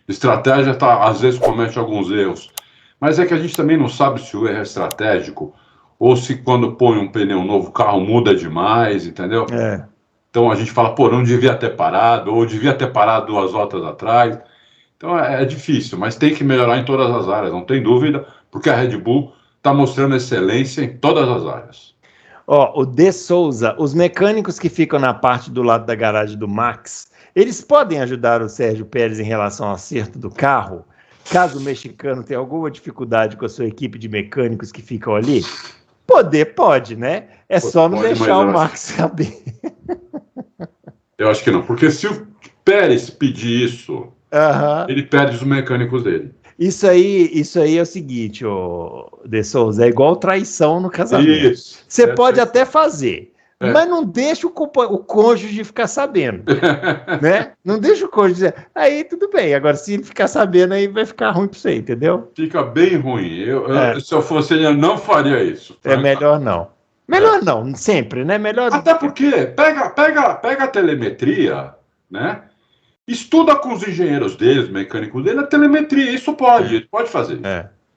Estratégia às vezes comete alguns erros. Mas é que a gente também não sabe se o erro é estratégico ou se quando põe um pneu novo o carro muda demais, entendeu? Então a gente fala, pô, não devia ter parado, ou devia ter parado 2 voltas atrás. Então é difícil, mas tem que melhorar em todas as áreas, não tem dúvida, porque a Red Bull está mostrando excelência em todas as áreas. O De Souza, os mecânicos que ficam na parte do lado da garagem do Max, eles podem ajudar o Sérgio Pérez em relação ao acerto do carro? Caso o mexicano tenha alguma dificuldade com a sua equipe de mecânicos que ficam ali? Pode, né? É só não deixar o Max saber. Eu acho que não, porque se o Pérez pedir isso, ele perde os mecânicos dele. Isso aí é o seguinte, De Souza, é igual traição no casamento. Isso. Você pode até fazer, mas não deixa o cônjuge ficar sabendo, né? Não deixa o cônjuge dizer, aí tudo bem, agora se ele ficar sabendo, aí vai ficar ruim para você, entendeu? Fica bem ruim. Se eu fosse ele, eu não faria isso. É melhor não. Melhor não, sempre, né? Melhor. Até porque pega a telemetria, né? Estuda com os engenheiros deles, mecânicos deles, a telemetria, isso pode fazer.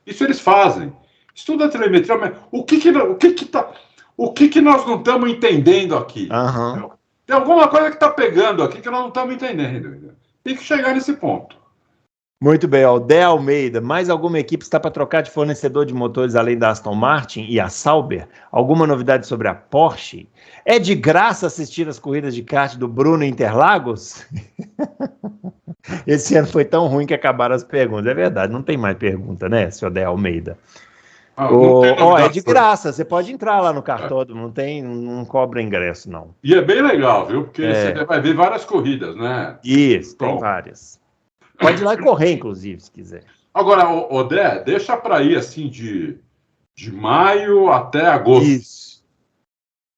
Isso eles fazem. Estuda a telemetria, o que nós não estamos entendendo aqui? Tem alguma coisa que está pegando aqui que nós não estamos entendendo. Tem que chegar nesse ponto. Muito bem, o Dé Almeida, mais alguma equipe está para trocar de fornecedor de motores além da Aston Martin e a Sauber? Alguma novidade sobre a Porsche? É de graça assistir as corridas de kart do Bruno Interlagos? Esse ano foi tão ruim que acabaram as perguntas. É verdade, não tem mais pergunta, né, senhor Dé Almeida? É de graça, você pode entrar lá no cartódromo, não cobra ingresso, não. E é bem legal, viu? Porque você vai ver várias corridas, né? Isso, tem várias. Pode ir lá e correr, inclusive, se quiser. Agora, Odé, deixa para ir assim de maio até agosto. Isso.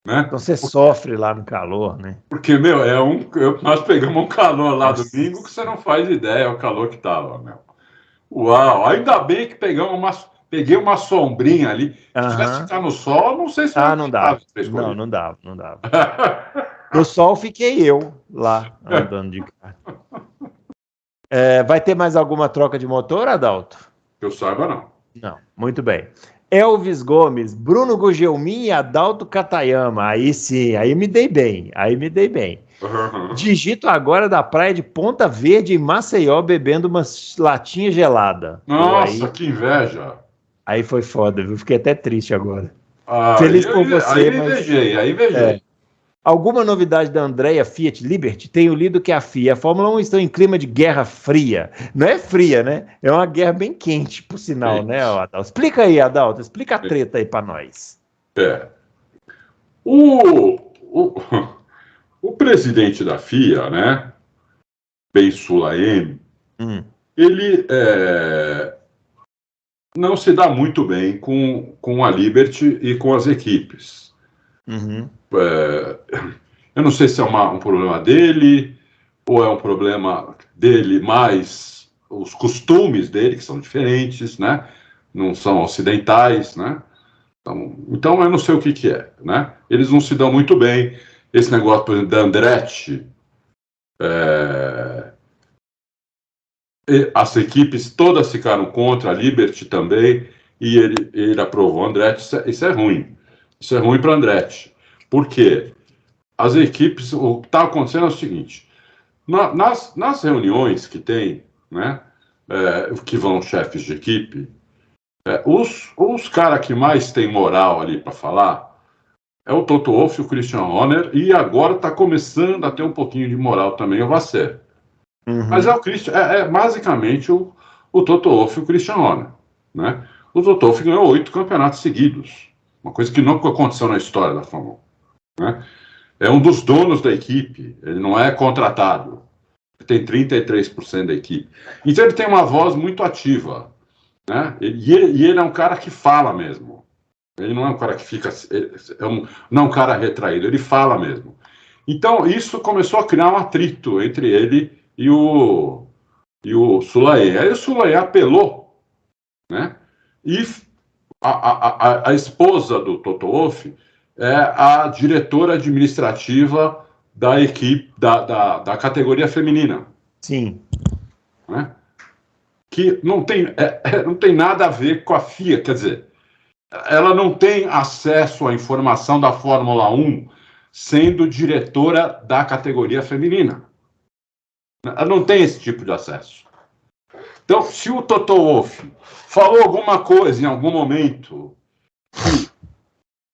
Né? Então você sofre lá no calor, né? Porque, nós pegamos um calor lá domingo que você não faz ideia o calor que tava, meu. Uau, ainda bem que peguei uma sombrinha ali. Se tivesse ficar no sol, não sei se... não dava. Não dava. No sol fiquei eu lá, andando de carro. Vai ter mais alguma troca de motor, Adalto? Que eu saiba, não. Não, muito bem. Elvis Gomes, Bruno Gugelmin e Adalto Katayama. Aí sim, aí me dei bem. Digito agora da praia de Ponta Verde, em Maceió, bebendo uma latinha gelada. Nossa, que inveja. Aí foi foda, viu? Fiquei até triste agora. Feliz por você, Aí invejei. Alguma novidade da Andrea Fiat Liberty? Tenho lido que a FIA e a Fórmula 1 estão em clima de guerra fria. Não é fria, né? É uma guerra bem quente, por sinal, né, Adalto? Explica aí, Adalto. Explica a treta aí para nós. O presidente da FIA, né, Ben Sulayem, ele não se dá muito bem com a Liberty e com as equipes. Eu não sei se é um problema dele ou é um problema dele mais os costumes dele, que são diferentes, né? Não são ocidentais, né? Então eu não sei o que é, né? Eles não se dão muito bem. Esse negócio, por exemplo, da Andretti, as equipes todas ficaram contra, a Liberty também, e ele aprovou a Andretti. Isso é ruim. Isso é ruim para a Andretti. Por quê? As equipes, o que está acontecendo é o seguinte, nas reuniões que tem, né, que vão chefes de equipe, os caras que mais tem moral ali para falar é o Toto Wolff e o Christian Horner, e agora está começando a ter um pouquinho de moral também o Vasser. Mas basicamente o Toto Wolff e o Christian Horner, né? O Toto Wolff ganhou 8 campeonatos seguidos, uma coisa que nunca aconteceu na história da Fórmula 1, né? É um dos donos da equipe, ele não é contratado, ele tem 33% da equipe. Então ele tem uma voz muito ativa, né? E ele é um cara que fala mesmo. Ele não é um cara que fica... não é um cara retraído, ele fala mesmo. Então isso começou a criar um atrito entre ele e o Sulayem. Aí o Sulayem apelou, né? E a esposa do Toto Wolff é a diretora administrativa da equipe da categoria feminina. Sim. Né? que não tem nada a ver com a FIA, quer dizer, ela não tem acesso à informação da Fórmula 1 sendo diretora da categoria feminina. Ela não tem esse tipo de acesso. Então, se o Toto Wolff falou alguma coisa em algum momento que,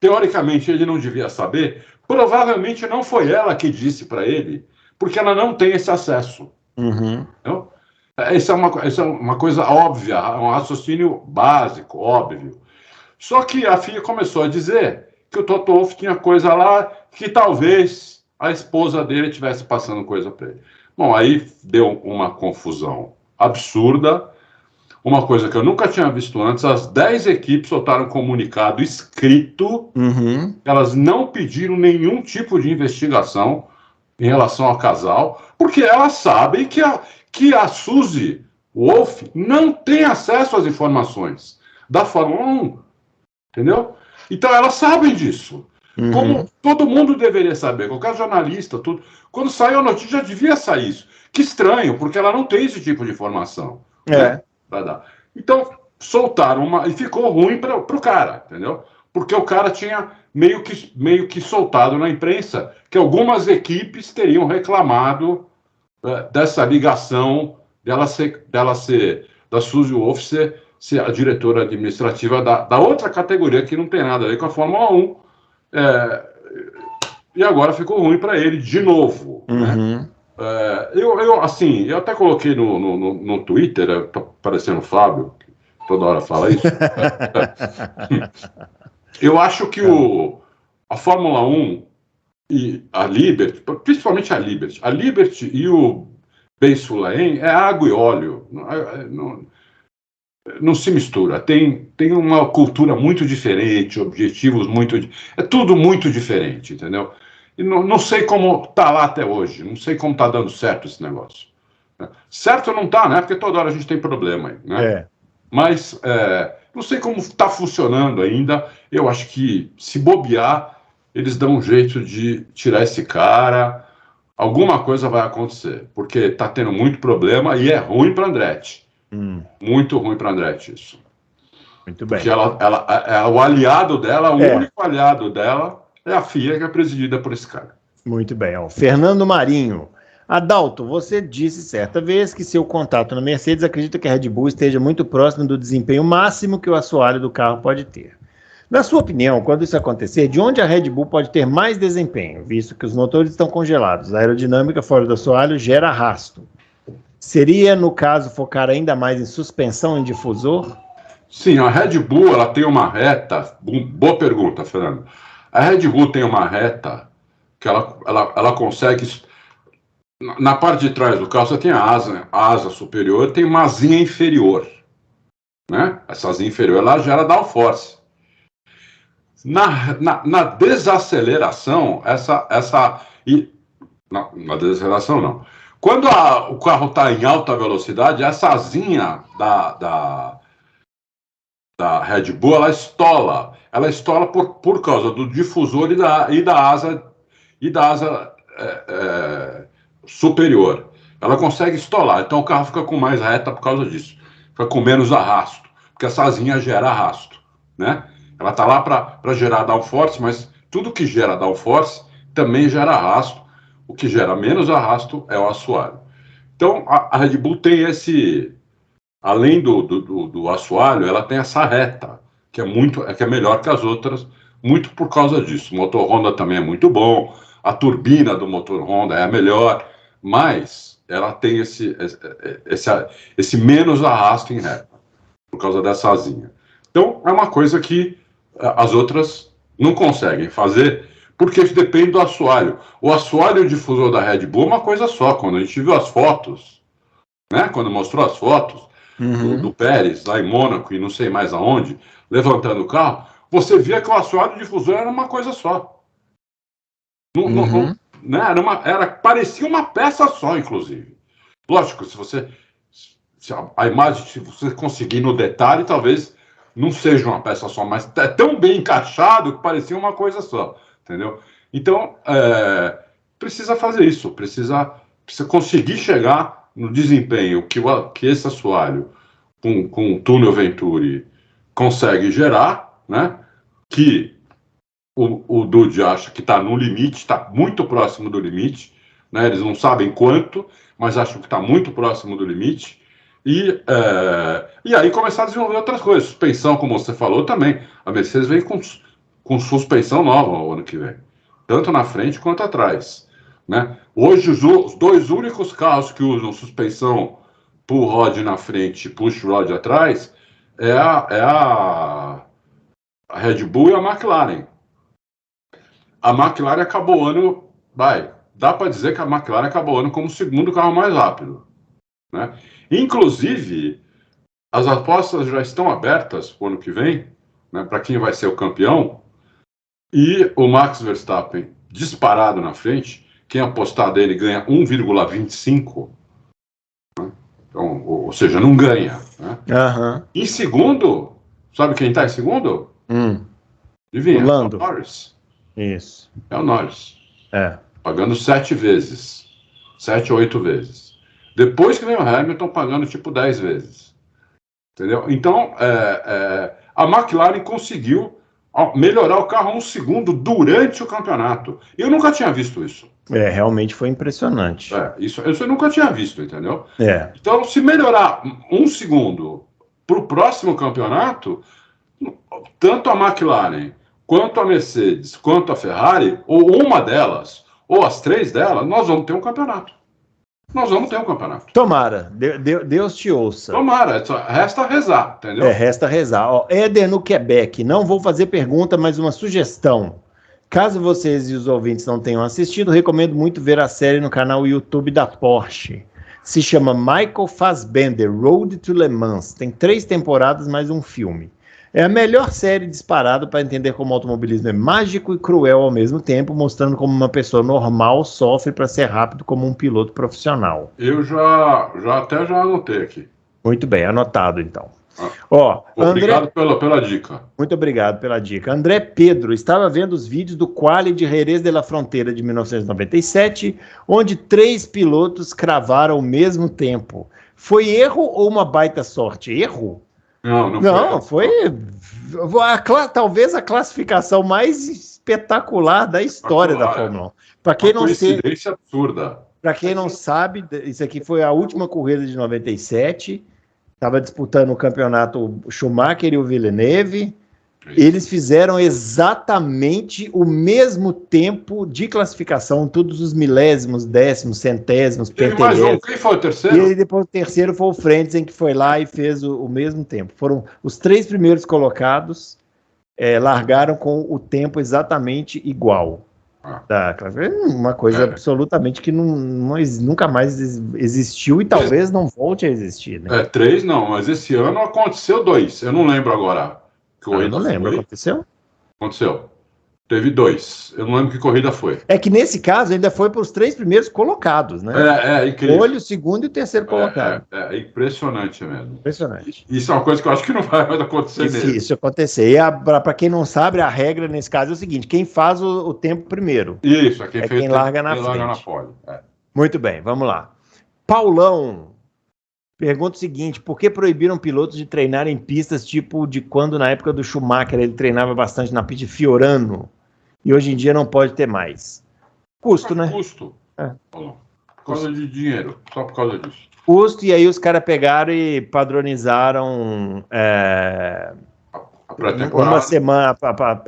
teoricamente, ele não devia saber, provavelmente não foi ela que disse para ele, porque ela não tem esse acesso. Uhum. Então, essa é uma coisa óbvia, um raciocínio básico, óbvio. Só que a FIA começou a dizer que o Toto Wolff tinha coisa lá que talvez a esposa dele estivesse passando coisa para ele. Bom, aí deu uma confusão absurda, uma coisa que eu nunca tinha visto antes. As 10 equipes soltaram um comunicado escrito, elas não pediram nenhum tipo de investigação em relação ao casal, porque elas sabem que a Suzy Wolff não tem acesso às informações da Fórmula 1, entendeu? Então elas sabem disso. Como todo mundo deveria saber, qualquer jornalista, tudo. Quando saiu a notícia, já devia sair isso. Que estranho, porque ela não tem esse tipo de informação. Né? Então, soltaram uma. E ficou ruim para o cara, entendeu? Porque o cara tinha meio que soltado na imprensa que algumas equipes teriam reclamado dessa ligação da Suzy Wolff ser a diretora administrativa da outra categoria que não tem nada a ver com a Fórmula 1. E agora ficou ruim para ele de novo. Né? Eu até coloquei no Twitter, tá parecendo o Fábio, que toda hora fala isso. Eu acho que a Fórmula 1 e a Liberty, principalmente a Liberty e o Ben Sulayem é água e óleo. Não se mistura. Tem uma cultura muito diferente, objetivos muito... É tudo muito diferente, entendeu? E não sei como tá lá até hoje. Não sei como tá dando certo esse negócio. Certo não tá, né? Porque toda hora a gente tem problema aí, né? Mas não sei como tá funcionando ainda. Eu acho que, se bobear, eles dão um jeito de tirar esse cara. Alguma coisa vai acontecer. Porque tá tendo muito problema e é ruim para Andretti. Muito ruim para Andretti isso. Muito bem. Porque o aliado dela, o único aliado dela é a FIA, que é presidida por esse cara. Muito bem. Fernando Marinho. Adalto, você disse certa vez que seu contato na Mercedes acredita que a Red Bull esteja muito próximo do desempenho máximo que o assoalho do carro pode ter. Na sua opinião, quando isso acontecer, de onde a Red Bull pode ter mais desempenho, visto que os motores estão congelados, a aerodinâmica fora do assoalho gera arrasto? Seria, no caso, focar ainda mais em suspensão em difusor? Sim, a Red Bull ela tem uma reta... Boa pergunta, Fernando. A Red Bull tem uma reta que ela consegue... Na parte de trás do carro você tem a asa superior, tem uma asinha inferior. Né? Essa asinha inferior ela gera downforce. Na desaceleração, na desaceleração não. Quando o carro está em alta velocidade, essa asinha da Red Bull, ela estola. Ela estola por causa do difusor e da asa superior. Ela consegue estolar. Então o carro fica com mais reta por causa disso. Fica com menos arrasto. Porque essa asinha gera arrasto. Né? Ela está lá para gerar downforce, mas tudo que gera downforce também gera arrasto. O que gera menos arrasto é o assoalho. Então, a Red Bull tem esse... Além do assoalho, ela tem essa reta, que é melhor que as outras, muito por causa disso. O motor Honda também é muito bom, a turbina do motor Honda é a melhor, mas ela tem esse menos arrasto em reta, por causa dessa asinha. Então, é uma coisa que as outras não conseguem fazer, porque depende do assoalho. O assoalho e o difusor da Red Bull é uma coisa só. Quando a gente viu as fotos, né? Quando mostrou as fotos do Pérez, lá em Mônaco e não sei mais aonde, levantando o carro, você via que o assoalho e o difusor era uma coisa só. Né? Parecia uma peça só, inclusive. Lógico, se a imagem, se você conseguir no detalhe, talvez não seja uma peça só, mas é tão bem encaixado que parecia uma coisa só. Entendeu? Então, precisa fazer isso, precisa conseguir chegar no desempenho que esse assoalho com o túnel Venturi consegue gerar, né? Que o Dude acha que está no limite, está muito próximo do limite, né? Eles não sabem quanto, mas acham que está muito próximo do limite. E aí começar a desenvolver outras coisas. Suspensão, como você falou também. A Mercedes vem com suspensão nova o ano que vem, tanto na frente quanto atrás, né? Hoje, os dois únicos carros que usam suspensão pull rod na frente e push rod atrás é a Red Bull e a McLaren. A McLaren acabou o ano, dá para dizer que a McLaren acabou o ano como o segundo carro mais rápido, né? Inclusive, as apostas já estão abertas para o ano que vem, né, para quem vai ser o campeão, e o Max Verstappen disparado na frente, quem apostar dele ganha 1,25, né? Então, ou seja, não ganha, né? Uhum. Em segundo, sabe quem está em segundo? Adivinha? O Lando. É o Norris. Isso. É o Norris. Pagando 7 vezes. 7 ou 8 vezes. Depois que vem o Hamilton pagando tipo 10 vezes. Entendeu? Então, a McLaren conseguiu melhorar o carro 1 segundo durante o campeonato. Eu nunca tinha visto isso. Realmente foi impressionante. Isso eu nunca tinha visto, entendeu? É. Então, se melhorar 1 segundo para o próximo campeonato, tanto a McLaren, quanto a Mercedes, quanto a Ferrari, ou uma delas, ou as 3 delas, nós vamos ter um campeonato. Nós vamos ter um campeonato. Tomara, Deus te ouça. Tomara, resta rezar, entendeu? Resta rezar. Ó, Éder no Quebec, não vou fazer pergunta, mas uma sugestão. Caso vocês e os ouvintes não tenham assistido, recomendo muito ver a série no canal YouTube da Porsche. Se chama Michael Fassbender, Road to Le Mans. Tem 3 temporadas, mais um filme. É a melhor série disparada para entender como o automobilismo é mágico e cruel ao mesmo tempo, mostrando como uma pessoa normal sofre para ser rápido como um piloto profissional. Eu já anotei aqui. Muito bem, anotado então. Obrigado pela dica. Muito obrigado pela dica. André Pedro, estava vendo os vídeos do Quali de Jerez de la Fronteira de 1997, onde 3 pilotos cravaram ao mesmo tempo. Foi erro ou uma baita sorte? Erro? Não, foi talvez a classificação mais espetacular da história da Fórmula 1. Para quem não coincidência absurda. Para quem não sabe, isso aqui foi a última corrida de 97. Estava disputando o campeonato Schumacher e o Villeneuve. Eles fizeram exatamente o mesmo tempo de classificação, todos os milésimos, décimos, centésimos, pentelésimos. Quem foi o terceiro? E aí depois o terceiro foi o Frentzen, que foi lá e fez o mesmo tempo. Foram os 3 primeiros colocados, largaram com o tempo exatamente igual. Uma coisa absolutamente que nunca mais existiu e talvez não volte a existir, né? 3 não, mas esse ano aconteceu 2. Eu não lembro agora. Eu não lembro, aconteceu? Aconteceu. Teve 2. Eu não lembro que corrida foi. É que nesse caso ainda foi para os 3 primeiros colocados, né? Incrível. O segundo e o terceiro colocado. É impressionante mesmo. Impressionante. Isso é uma coisa que eu acho que não vai mais acontecer mesmo. Difícil acontecer. E para quem não sabe, a regra nesse caso é o seguinte: quem faz o tempo primeiro. Isso, quem larga na frente. Larga na pole. Muito bem, vamos lá. Paulão pergunta o seguinte: por que proibiram pilotos de treinar em pistas tipo de quando na época do Schumacher ele treinava bastante na pista de Fiorano e hoje em dia não pode ter mais? Custo, né? Custo. Por causa de dinheiro, só por causa disso. Custo, e aí os caras pegaram e padronizaram a pré-temporada. Uma semana,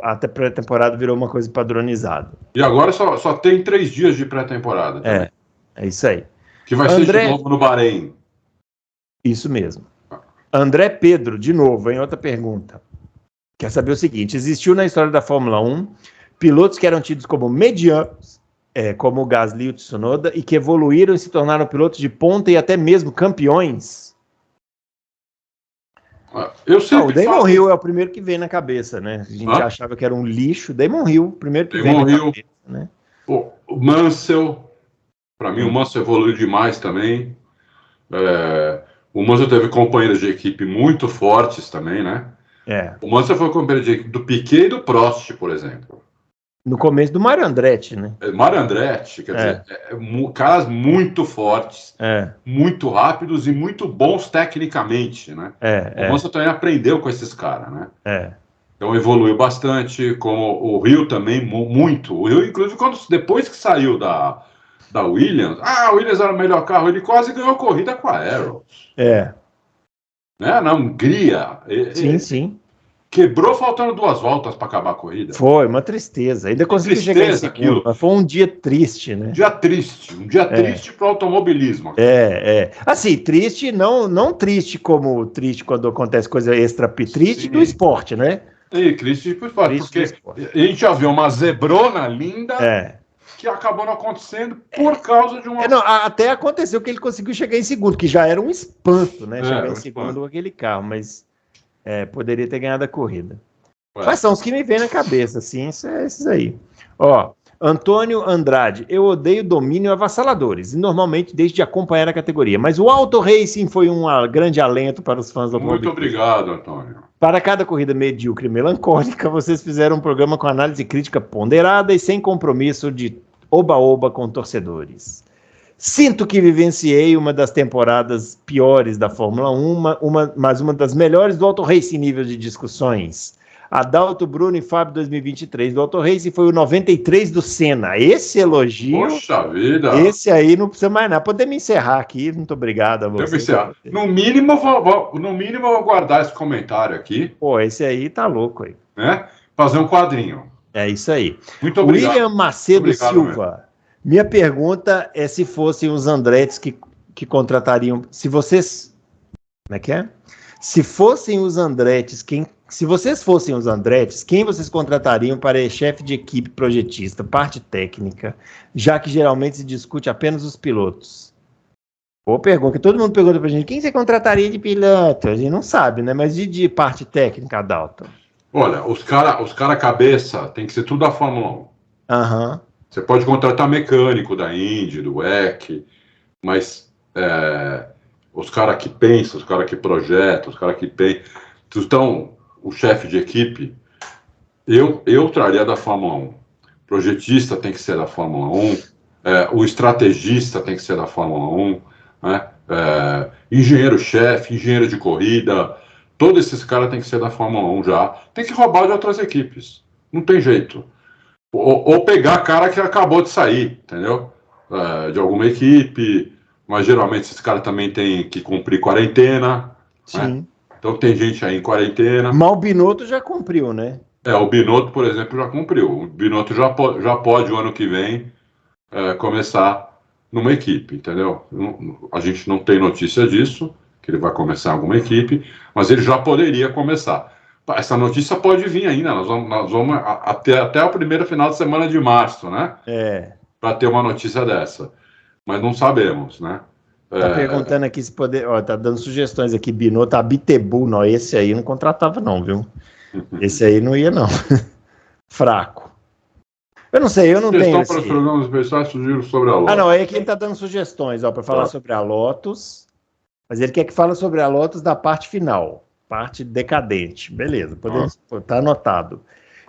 a pré-temporada virou uma coisa padronizada. E agora só tem 3 dias de pré-temporada. Também. É isso aí. Que vai ser de novo no Bahrein. Isso mesmo. André Pedro, de novo, em outra pergunta. Quer saber o seguinte: existiu na história da Fórmula 1 pilotos que eram tidos como medianos, como o Gasly e o Tsunoda, e que evoluíram e se tornaram pilotos de ponta e até mesmo campeões? O Damon Hill é o primeiro que vem na cabeça, né? A gente achava que era um lixo. Damon Hill, primeiro que vem na cabeça, né? O Mansell, para mim o Mansell evoluiu demais também. O Mansell teve companheiros de equipe muito fortes também, né? O Mansell foi companheiro de equipe do Piquet e do Prost, por exemplo. No começo do Mário Andretti, né? Mário Andretti, quer dizer, caras muito fortes, muito rápidos e muito bons tecnicamente, né? O Monza também aprendeu com esses caras, né? Então evoluiu bastante, como o Rio também, muito. O Rio, inclusive, depois que saiu da Williams, a Williams era o melhor carro, ele quase ganhou a corrida com a Arrows. Né? Na Hungria. Sim. Quebrou faltando 2 voltas para acabar a corrida. Foi uma tristeza. Ainda conseguiu chegar em segundo, mas foi um dia triste, né? Um dia triste para o automobilismo. Assim, triste, não triste como triste quando acontece coisa extra, triste do esporte, né? Triste do esporte, porque a gente já viu uma zebrona linda que acabou não acontecendo por causa de uma... até aconteceu que ele conseguiu chegar em segundo, que já era um espanto, né? Chegar em segundo com aquele carro, mas... poderia ter ganhado a corrida. Mas são os que me vêm na cabeça, assim, esses aí. Antônio Andrade, eu odeio domínio avassaladores, e normalmente desde de acompanhar a categoria, mas o Auto Racing foi um grande alento para os fãs do automobilismo. Muito obrigado, Antônio. Para cada corrida medíocre e melancólica, vocês fizeram um programa com análise crítica ponderada e sem compromisso de oba-oba com torcedores. Sinto que vivenciei uma das temporadas piores da Fórmula 1, mas uma das melhores do Auto Racing em nível de discussões. Adalto, Bruno e Fábio 2023 do Auto Racing foi o 93 do Senna. Esse elogio... Poxa vida! Esse aí não precisa mais nada. Podemos encerrar aqui. Muito obrigado a você. No mínimo, eu vou guardar esse comentário aqui. Esse aí tá louco aí. Né? Fazer um quadrinho. É isso aí. Muito obrigado. William Macedo Silva. Mesmo. Minha pergunta é se fossem os Andrettis que contratariam... Se vocês... Como é que é? Se fossem os Andrettis, se vocês fossem os Andrettis, quem vocês contratariam para chefe de equipe projetista, parte técnica, já que geralmente se discute apenas os pilotos? Boa pergunta, que todo mundo pergunta pra gente, quem você contrataria de piloto? A gente não sabe, né? Mas de parte técnica, Adalto? Olha, os cara cabeça tem que ser tudo da Fórmula 1. Você pode contratar mecânico da Indy, do WEC, mas os caras que pensam, os caras que projetam, os caras que pensam... Então, o chefe de equipe, eu traria da Fórmula 1. Projetista tem que ser da Fórmula 1, o estrategista tem que ser da Fórmula 1, né? Engenheiro-chefe, engenheiro de corrida, todos esses caras tem que ser da Fórmula 1 já. Tem que roubar de outras equipes, não tem jeito. Ou pegar cara que acabou de sair, entendeu? De alguma equipe, mas geralmente esses caras também têm que cumprir quarentena. Sim. Né? Então tem gente aí em quarentena. Mas o Binotto já cumpriu, né? O Binotto, por exemplo, já cumpriu. O Binotto já pode o ano que vem começar numa equipe, entendeu? A gente não tem notícia disso, que ele vai começar em alguma equipe, mas ele já poderia começar. Essa notícia pode vir ainda, nós vamos até o primeiro final de semana de março, né? Para ter uma notícia dessa. Mas não sabemos, né? Tá perguntando aqui se poder... tá dando sugestões aqui, Binotto, Abitebu, não, esse aí não contratava não, viu? Esse aí não ia não. Fraco. Eu não sei, eu não tenho... Para os programas especiais surgiram sobre a Lotus. Não, aí quem tá dando sugestões, para falar sobre a Lotus, mas ele quer que fale sobre a Lotus da parte final. Parte decadente. Beleza, podemos, tá anotado.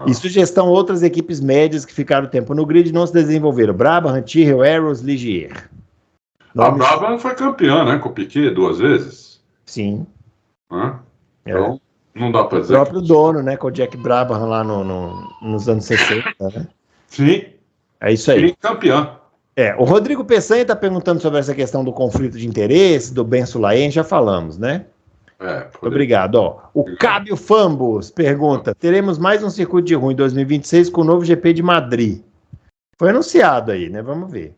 E sugestão, outras equipes médias que ficaram tempo no grid não se desenvolveram. Brabham, Tyrrell, Arrows, Ligier. A Brabham foi campeã, né? Com o Piquet 2 vezes. Sim. Então, não dá para dizer. O próprio dono, né? Com o Jack Brabham lá nos anos 60, né? Sim. É isso aí. Campeã. O Rodrigo Peçanha está perguntando sobre essa questão do conflito de interesse, do Ben Sulayem, já falamos, né? Obrigado. O Cábio Fambos pergunta: teremos mais um circuito de rua em 2026 com o novo GP de Madrid? Foi anunciado aí, né? Vamos ver.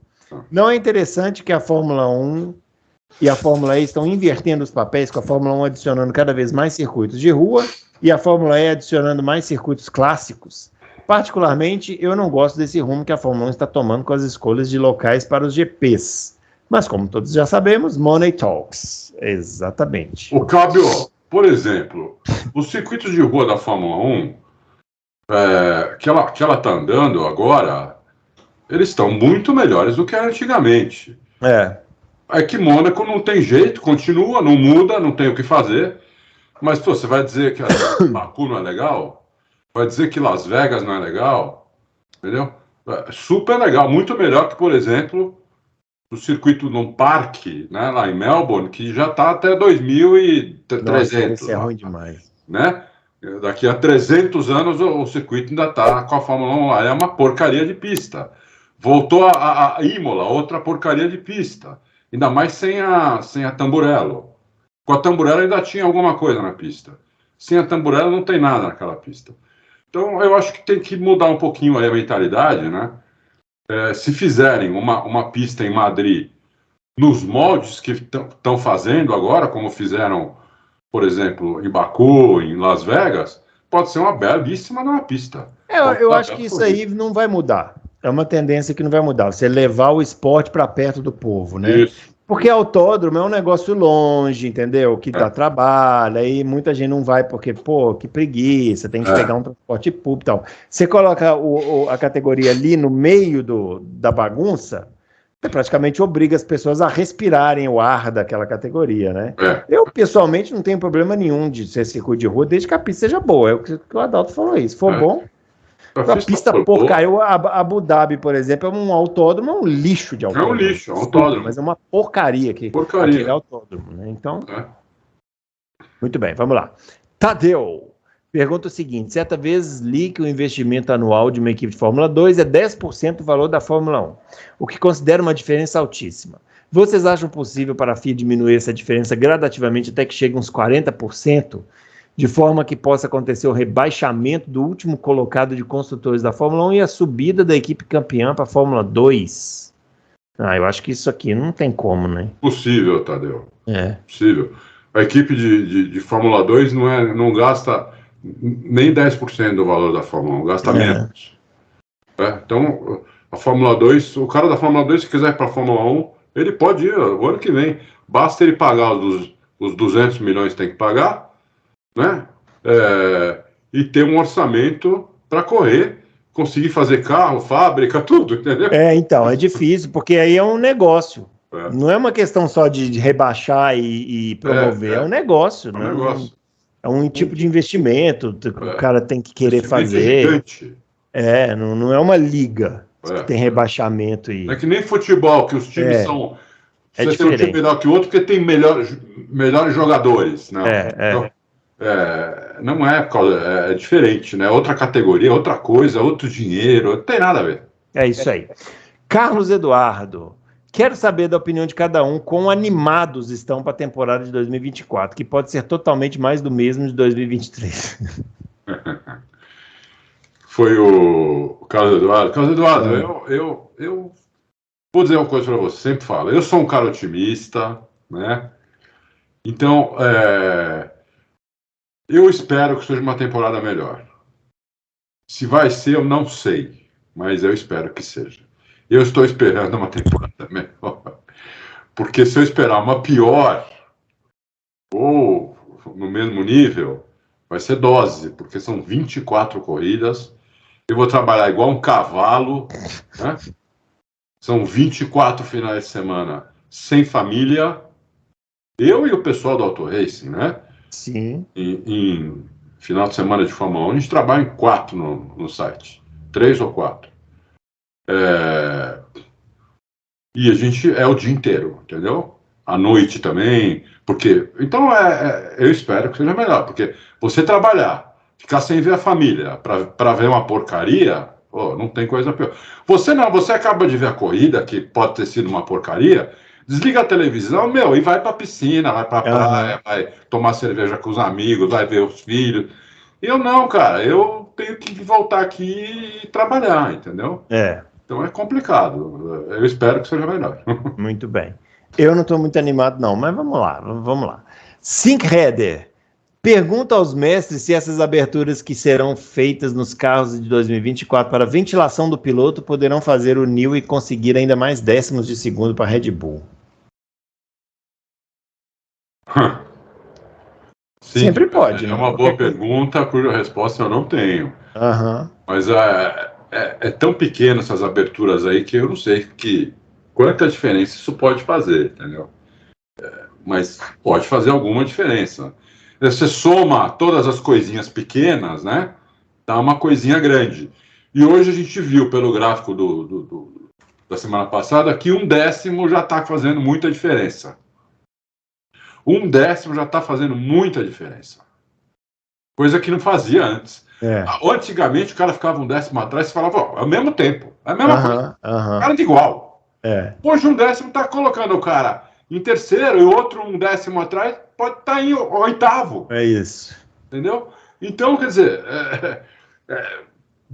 Não é interessante que a Fórmula 1 e a Fórmula E estão invertendo os papéis, com a Fórmula 1 adicionando cada vez mais circuitos de rua e a Fórmula E adicionando mais circuitos clássicos? Particularmente, eu não gosto desse rumo que a Fórmula 1 está tomando com as escolhas de locais para os GPs. Mas, como todos já sabemos, money talks. Exatamente. O Cábio, por exemplo, os circuitos de rua da Fórmula 1, que ela está andando agora, eles estão muito melhores do que antigamente. É que Mônaco não tem jeito, continua, não muda, não tem o que fazer. Mas, pô, você vai dizer que Baku não é legal? Vai dizer que Las Vegas não é legal? entendeu? Super legal, muito melhor que, por exemplo, o circuito num parque, né, lá em Melbourne, que já está até 2300. Nossa, esse é ruim demais. Né? Daqui a 300 anos o circuito ainda está com a Fórmula 1 lá, é uma porcaria de pista. Voltou a Imola, outra porcaria de pista, ainda mais sem a Tamburello. Com a Tamburello ainda tinha alguma coisa na pista. Sem a Tamburello não tem nada naquela pista. Então eu acho que tem que mudar um pouquinho aí a mentalidade, né? Se fizerem uma pista em Madrid nos moldes que estão fazendo agora, como fizeram, por exemplo, em Baku, em Las Vegas, pode ser uma belíssima pista. Eu acho que isso aí não vai mudar. É uma tendência que não vai mudar. Você levar o esporte para perto do povo, né? Isso. Porque autódromo é um negócio longe, entendeu? Que dá trabalho, aí muita gente não vai porque, pô, que preguiça, tem que pegar um transporte público e tal. Você coloca a categoria ali no meio da bagunça, você praticamente obriga as pessoas a respirarem o ar daquela categoria, né? Eu, pessoalmente, não tenho problema nenhum de ser circuito de rua, desde que a pista seja boa. É o que o Adalto falou aí. Se for bom, a pista porcaria. Abu Dhabi, por exemplo, é um autódromo, é um lixo de autódromo. É um lixo, é um autódromo. Mas é uma porcaria aqui. Aquele autódromo, né? Então, muito bem, vamos lá. Tadeu pergunta o seguinte: certa vez li que o investimento anual de uma equipe de Fórmula 2 é 10% do valor da Fórmula 1, o que considero uma diferença altíssima. Vocês acham possível para a FIA diminuir essa diferença gradativamente até que chegue uns 40%? De forma que possa acontecer o rebaixamento do último colocado de construtores da Fórmula 1 e a subida da equipe campeã para a Fórmula 2. Eu acho que isso aqui não tem como, né? Possível, Tadeu. Possível. A equipe de Fórmula 2 não gasta nem 10% do valor da Fórmula 1, gasta menos. Então, a Fórmula 2, o cara da Fórmula 2, se quiser ir para a Fórmula 1, ele pode ir o ano que vem. Basta ele pagar os 200 milhões que tem que pagar, né? E ter um orçamento para correr, conseguir fazer carro, fábrica, tudo, entendeu? Então, é difícil, porque aí é um negócio. Não é uma questão só de rebaixar e promover, é um negócio. É um negócio. É um tipo de investimento que o cara tem que querer fazer. Gigante. Não é uma liga que tem rebaixamento. Não é que nem futebol, que os times são... Você tem um time melhor que o outro porque tem melhores jogadores. Não. Então, não é diferente, né? Outra categoria, outra coisa, outro dinheiro, não tem nada a ver. É isso aí. Carlos Eduardo, quero saber da opinião de cada um, quão animados estão para a temporada de 2024, que pode ser totalmente mais do mesmo de 2023. Foi o Carlos Eduardo. Carlos Eduardo, eu vou dizer uma coisa para você, sempre falo, eu sou um cara otimista, né? Então, eu espero que seja uma temporada melhor. Se vai ser, eu não sei, mas eu espero que seja. Eu estou esperando uma temporada melhor, porque se eu esperar uma pior, ou no mesmo nível, vai ser dose, porque são 24 corridas, eu vou trabalhar igual um cavalo, né? São 24 finais de semana sem família, eu e o pessoal do Auto Racing, né? Sim. Em final de semana de Fórmula 1, a gente trabalha em 4 no site. 3 ou 4. E a gente o dia inteiro, entendeu? À noite também. Porque. Então, eu espero que seja melhor. Porque você trabalhar, ficar sem ver a família, para ver uma porcaria, não tem coisa pior. Você acaba de ver a corrida, que pode ter sido uma porcaria. Desliga a televisão, e vai pra piscina, vai pra praia, vai tomar cerveja com os amigos, vai ver os filhos. Eu não, cara, eu tenho que voltar aqui e trabalhar, entendeu? Então é complicado. Eu espero que seja melhor. Muito bem. Eu não estou muito animado, não, mas vamos lá. Sinkheader pergunta aos mestres se essas aberturas que serão feitas nos carros de 2024 para ventilação do piloto poderão fazer o Newey conseguir ainda mais décimos de segundo para a Red Bull. Sim, sempre pode. É uma boa pergunta, cuja resposta eu não tenho. Mas é tão pequeno essas aberturas aí que eu não sei quanta diferença isso pode fazer, entendeu? Mas pode fazer alguma diferença. Você soma todas as coisinhas pequenas, né? Dá uma coisinha grande. E hoje a gente viu pelo gráfico da semana passada que 1/10 já está fazendo muita diferença. 1/10 já está fazendo muita diferença. Coisa que não fazia antes. Antigamente o cara ficava 1/10 atrás e falava, é o mesmo tempo, é a mesma coisa. Cara de igual. Hoje 1/10 está colocando o cara em terceiro e o outro 1/10 atrás pode estar em oitavo. É isso. Entendeu? Então, quer dizer,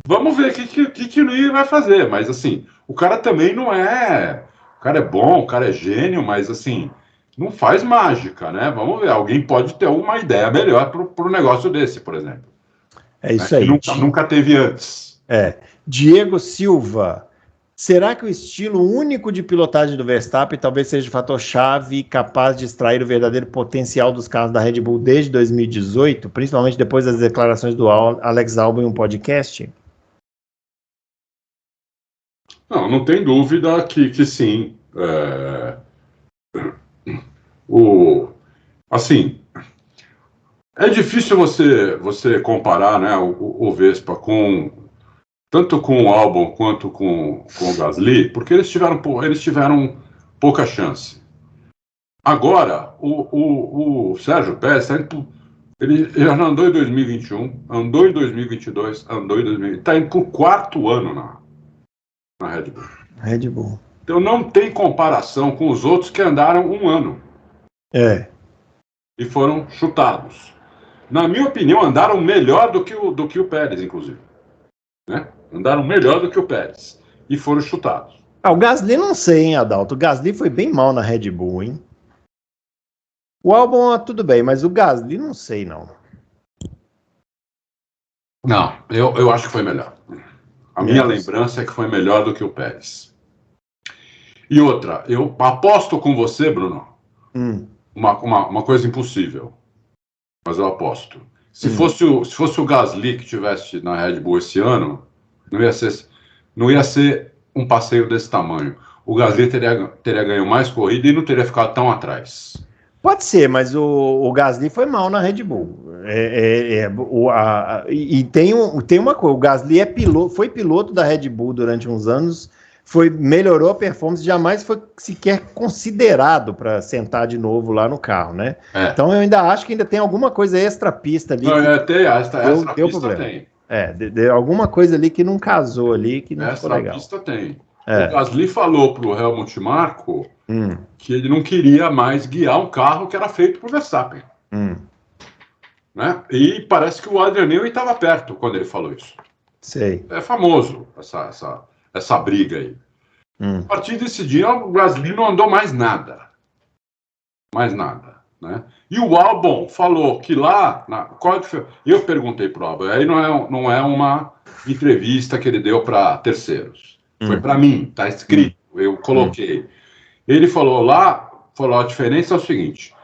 vamos ver o que o Nui vai fazer. Mas, assim, o cara também não é... O cara é bom, o cara é gênio, mas, assim, não faz mágica, né? Vamos ver. Alguém pode ter uma ideia melhor para um negócio desse, por exemplo. É isso aí. Nunca teve antes. Diego Silva. Será que o estilo único de pilotagem do Verstappen talvez seja o fator-chave capaz de extrair o verdadeiro potencial dos carros da Red Bull desde 2018, principalmente depois das declarações do Alex Albon em um podcast? Não tem dúvida que sim. Assim, é difícil você comparar, né, o Vespa tanto com o Albon quanto com o Gasly, porque eles tiveram pouca chance. Agora, o Sérgio Pérez, ele já andou em 2021, andou em 2022, andou em 2020, está indo para o 4º ano na Red Bull. Red Bull. Então não tem comparação com os outros que andaram 1 ano. E foram chutados. Na minha opinião, andaram melhor do que o Pérez, inclusive. Né? Andaram melhor do que o Pérez. E foram chutados. O Gasly não sei, hein, Adalto? O Gasly foi bem mal na Red Bull, hein? O Albon, tudo bem, mas o Gasly não sei, não. Não, eu acho que foi melhor. A minha lembrança é que foi melhor do que o Pérez. E outra, eu aposto com você, Bruno, uma coisa impossível. Mas eu aposto. Se fosse o Gasly que tivesse na Red Bull esse ano, não ia ser um passeio desse tamanho. O Gasly teria ganho mais corrida e não teria ficado tão atrás. Pode ser, mas o Gasly foi mal na Red Bull. E tem uma coisa, o Gasly foi piloto da Red Bull durante uns anos, melhorou a performance, jamais foi sequer considerado para sentar de novo lá no carro, né? Então eu ainda acho que ainda tem alguma coisa extra-pista ali. Extra-pista tem. Alguma coisa ali que não casou ali, que não ficou legal. Extra-pista tem. O Gasly falou para o Helmut Marko que ele não queria mais guiar um carro que era feito para o Verstappen. Né? E parece que o Adrian Newey estava perto quando ele falou isso. Sei. É famoso essa briga aí. A partir desse dia, o Gasly não andou mais nada. Mais nada. Né? E o Albon falou que lá... Eu perguntei para o Albon, aí não é uma entrevista que ele deu para terceiros. Foi para mim, está escrito, eu coloquei. Ele falou a diferença é o seguinte,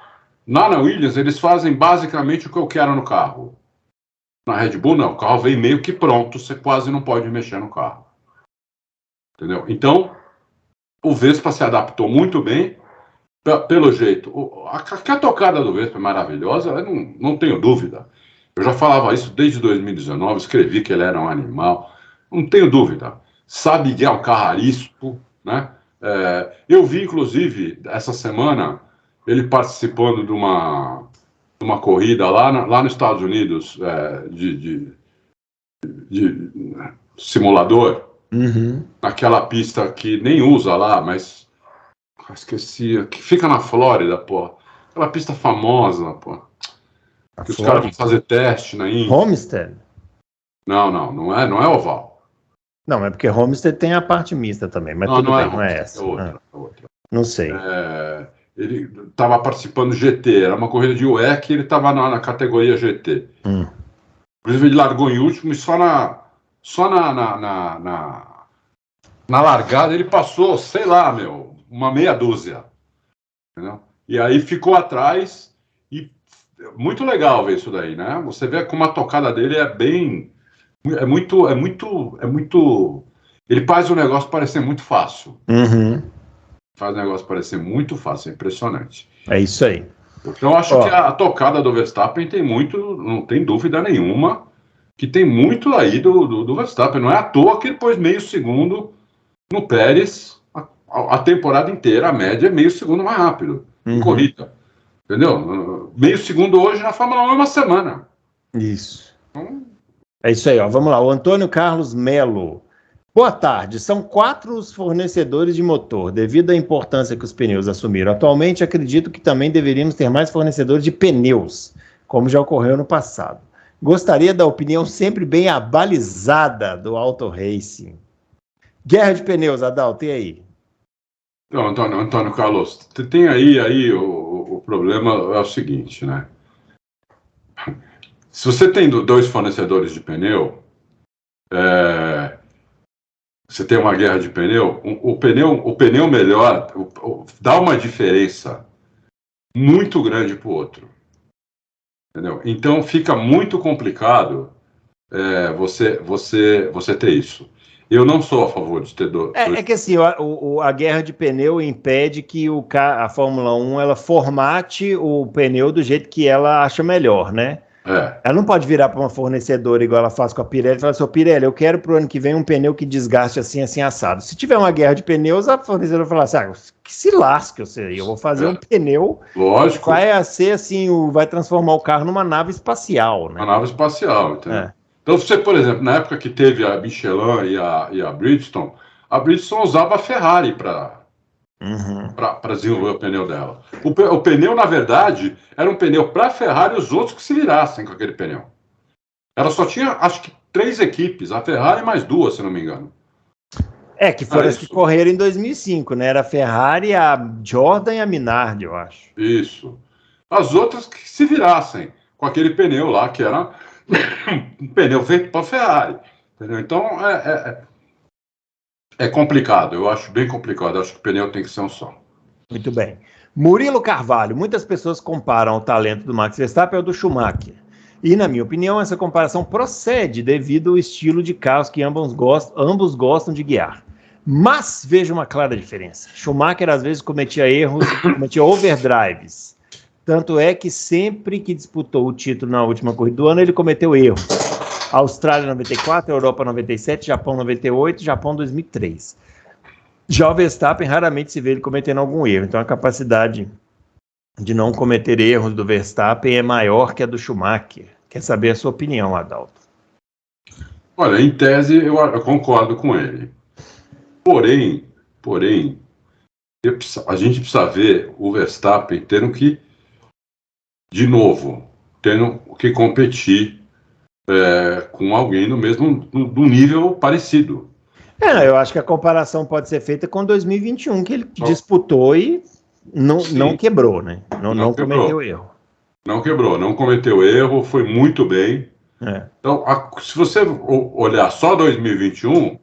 lá na Williams eles fazem basicamente o que eu quero no carro. Na Red Bull não, o carro vem meio que pronto, você quase não pode mexer no carro. Entendeu? Então, o Vespa se adaptou muito bem, pelo jeito. A tocada do Vespa é maravilhosa, eu não tenho dúvida. Eu já falava isso desde 2019, escrevi que ele era um animal, não tenho dúvida. Sabe guiar um carro arisco, né? Eu vi, inclusive, essa semana, ele participando de uma corrida lá nos Estados Unidos, de simulador, naquela pista que nem usa lá, mas esqueci, que fica na Flórida, pô. Aquela pista famosa, pô. Que os caras vão fazer teste na Índia. Homestead? Não é oval. Não, é porque Homestead tem a parte mista também, mas tudo bem, não é essa. É outra. Não sei. Ele estava participando do GT, era uma corrida de WEC e ele estava na categoria GT. Inclusive ele largou em último e só na largada ele passou, sei lá, uma meia dúzia. Entendeu? E aí ficou atrás e muito legal ver isso daí, né? Você vê como a tocada dele é bem... É muito... Ele faz o negócio parecer muito fácil. Faz o negócio parecer muito fácil, é impressionante. É isso aí. Então eu acho que a tocada do Verstappen tem muito, não tem dúvida nenhuma, que tem muito aí do Verstappen. Não é à toa que ele pôs meio segundo no Pérez a temporada inteira. A média é meio segundo mais rápido em corrida. Entendeu? Meio segundo hoje na Fórmula 1 é uma semana. Isso. É isso aí, ó. Vamos lá. O Antônio Carlos Melo. Boa tarde. São 4 os fornecedores de motor, devido à importância que os pneus assumiram. Atualmente, acredito que também deveríamos ter mais fornecedores de pneus, como já ocorreu no passado. Gostaria da opinião sempre bem abalizada do Auto Racing. Guerra de pneus, Adalto, e aí? Então, Antônio Carlos, tem aí o problema é o seguinte, né? Se você tem 2 fornecedores de pneu, você tem uma guerra de pneu, o pneu melhor dá uma diferença muito grande para o outro. Entendeu? Então fica muito complicado você ter isso. Eu não sou a favor de ter dois. É que assim, a guerra de pneu impede que a Fórmula 1 ela formate o pneu do jeito que ela acha melhor, né? Ela não pode virar para uma fornecedora igual ela faz com a Pirelli e falar assim, Pirelli, eu quero para o ano que vem um pneu que desgaste assim, assim, assado. Se tiver uma guerra de pneus, a fornecedora vai falar assim, que se lasque, eu vou fazer um pneu lógico, que vai ser assim, vai transformar o carro numa nave espacial, né? Uma nave espacial, entendeu? Então, você, por exemplo, na época que teve a Michelin e a Bridgestone usava a Ferrari para desenvolver o pneu dela. O pneu, na verdade, era um pneu para a Ferrari e os outros que se virassem com aquele pneu. Ela só tinha, acho que, 3 equipes, a Ferrari mais 2, se não me engano. Que foram as que correram em 2005, né? Era a Ferrari, a Jordan e a Minardi, eu acho. Isso. As outras que se virassem com aquele pneu lá, que era um pneu feito para a Ferrari. Entendeu? Então, é complicado. Eu acho bem complicado. Eu acho que o pneu tem que ser um só. Muito bem. Murilo Carvalho. Muitas pessoas comparam o talento do Max Verstappen ao do Schumacher. E, na minha opinião, essa comparação procede devido ao estilo de carros que ambos gostam de guiar. Mas vejo uma clara diferença. Schumacher, às vezes, cometia erros, cometia overdrives. Tanto é que sempre que disputou o título na última corrida do ano, ele cometeu erros. Austrália 94, Europa 97, Japão 98, Japão 2003. Já o Verstappen, raramente se vê ele cometendo algum erro. Então, a capacidade de não cometer erros do Verstappen é maior que a do Schumacher. Quer saber a sua opinião, Adalto? Olha, em tese, eu concordo com ele. Porém, a gente precisa ver o Verstappen tendo que competir com alguém do nível parecido. Eu acho que a comparação pode ser feita com 2021, que ele disputou e não quebrou, né? Não cometeu erro. Não cometeu erro, foi muito bem. Então, se você olhar só 2021,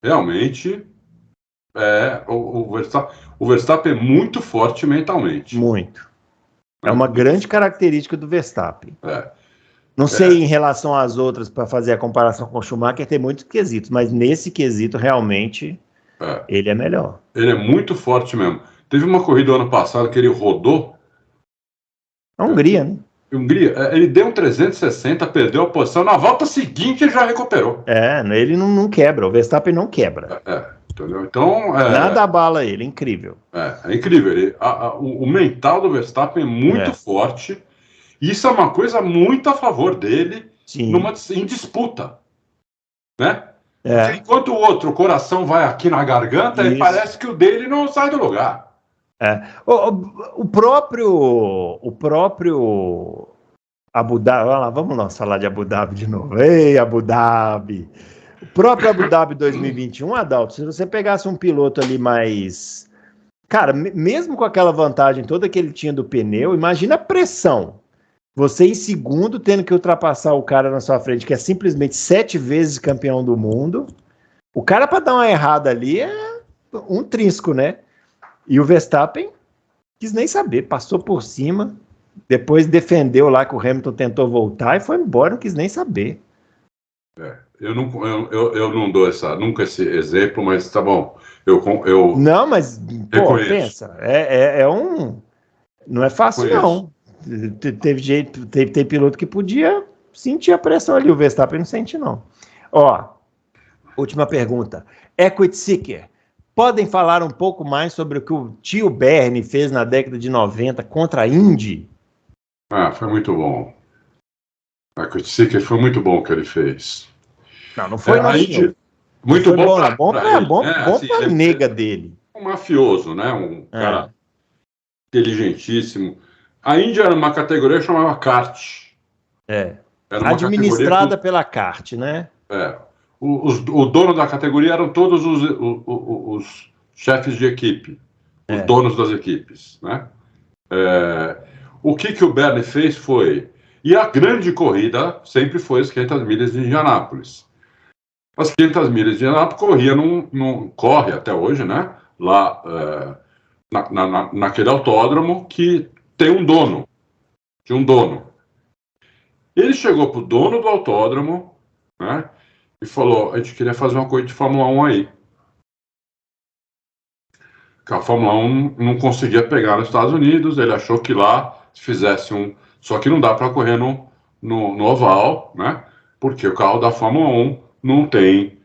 realmente o Verstappen é muito forte mentalmente. Muito. É uma grande característica do Verstappen. Não sei em relação às outras, para fazer a comparação com o Schumacher, tem muitos quesitos, mas nesse quesito, realmente, ele é melhor. Ele é muito forte mesmo. Teve uma corrida ano passado que ele rodou. A Hungria, né? Ele deu um 360, perdeu a posição. Na volta seguinte, ele já recuperou. Ele não quebra. O Verstappen não quebra. Entendeu? Então, nada abala ele, é incrível. É incrível. O mental do Verstappen é muito forte. Isso é uma coisa muito a favor dele em disputa. Né? Enquanto o outro, o coração vai aqui na garganta, e parece que o dele não sai do lugar. O próprio Abu Dhabi, vamos falar de Abu Dhabi de novo. Ei, Abu Dhabi! O próprio Abu Dhabi 2021, Adalto, se você pegasse um piloto ali mais... Cara, mesmo com aquela vantagem toda que ele tinha do pneu, imagina a pressão. Você em segundo tendo que ultrapassar o cara na sua frente, que é simplesmente 7 vezes campeão do mundo. O cara, para dar uma errada ali, é um trisco, né? E o Verstappen quis nem saber, passou por cima, depois defendeu lá que o Hamilton tentou voltar e foi embora, não quis nem saber. Eu não dou nunca esse exemplo, mas tá bom. Não, mas, pensa, não é fácil, não. Tem piloto que podia senti a pressão ali, o Verstappen não sente, não. Ó, última pergunta. Equity Seeker, podem falar um pouco mais sobre o que o tio Bernie fez na década de 90 contra a Indy? Foi muito bom. Equity Seeker foi muito bom o que ele fez. Não foi não, Indy, muito bom para bom assim, pra nega dele. Um mafioso, né? Um cara inteligentíssimo. A Indy era uma categoria que chamava kart. Era uma administrada pela kart, né? O dono da categoria eram todos os chefes de equipe, os donos das equipes, né? O que o Bernie fez foi... E a grande corrida sempre foi as 500 milhas de Indianápolis. As 500 milhas de Indianápolis corre até hoje, né? Lá naquele autódromo que tem um dono. Tinha um dono. Ele chegou pro dono do autódromo, né? E falou, a gente queria fazer uma corrida de Fórmula 1 aí. Que a Fórmula 1 não conseguia pegar nos Estados Unidos, ele achou que lá se fizesse um... Só que não dá para correr no oval, né? Porque o carro da Fórmula 1 não tem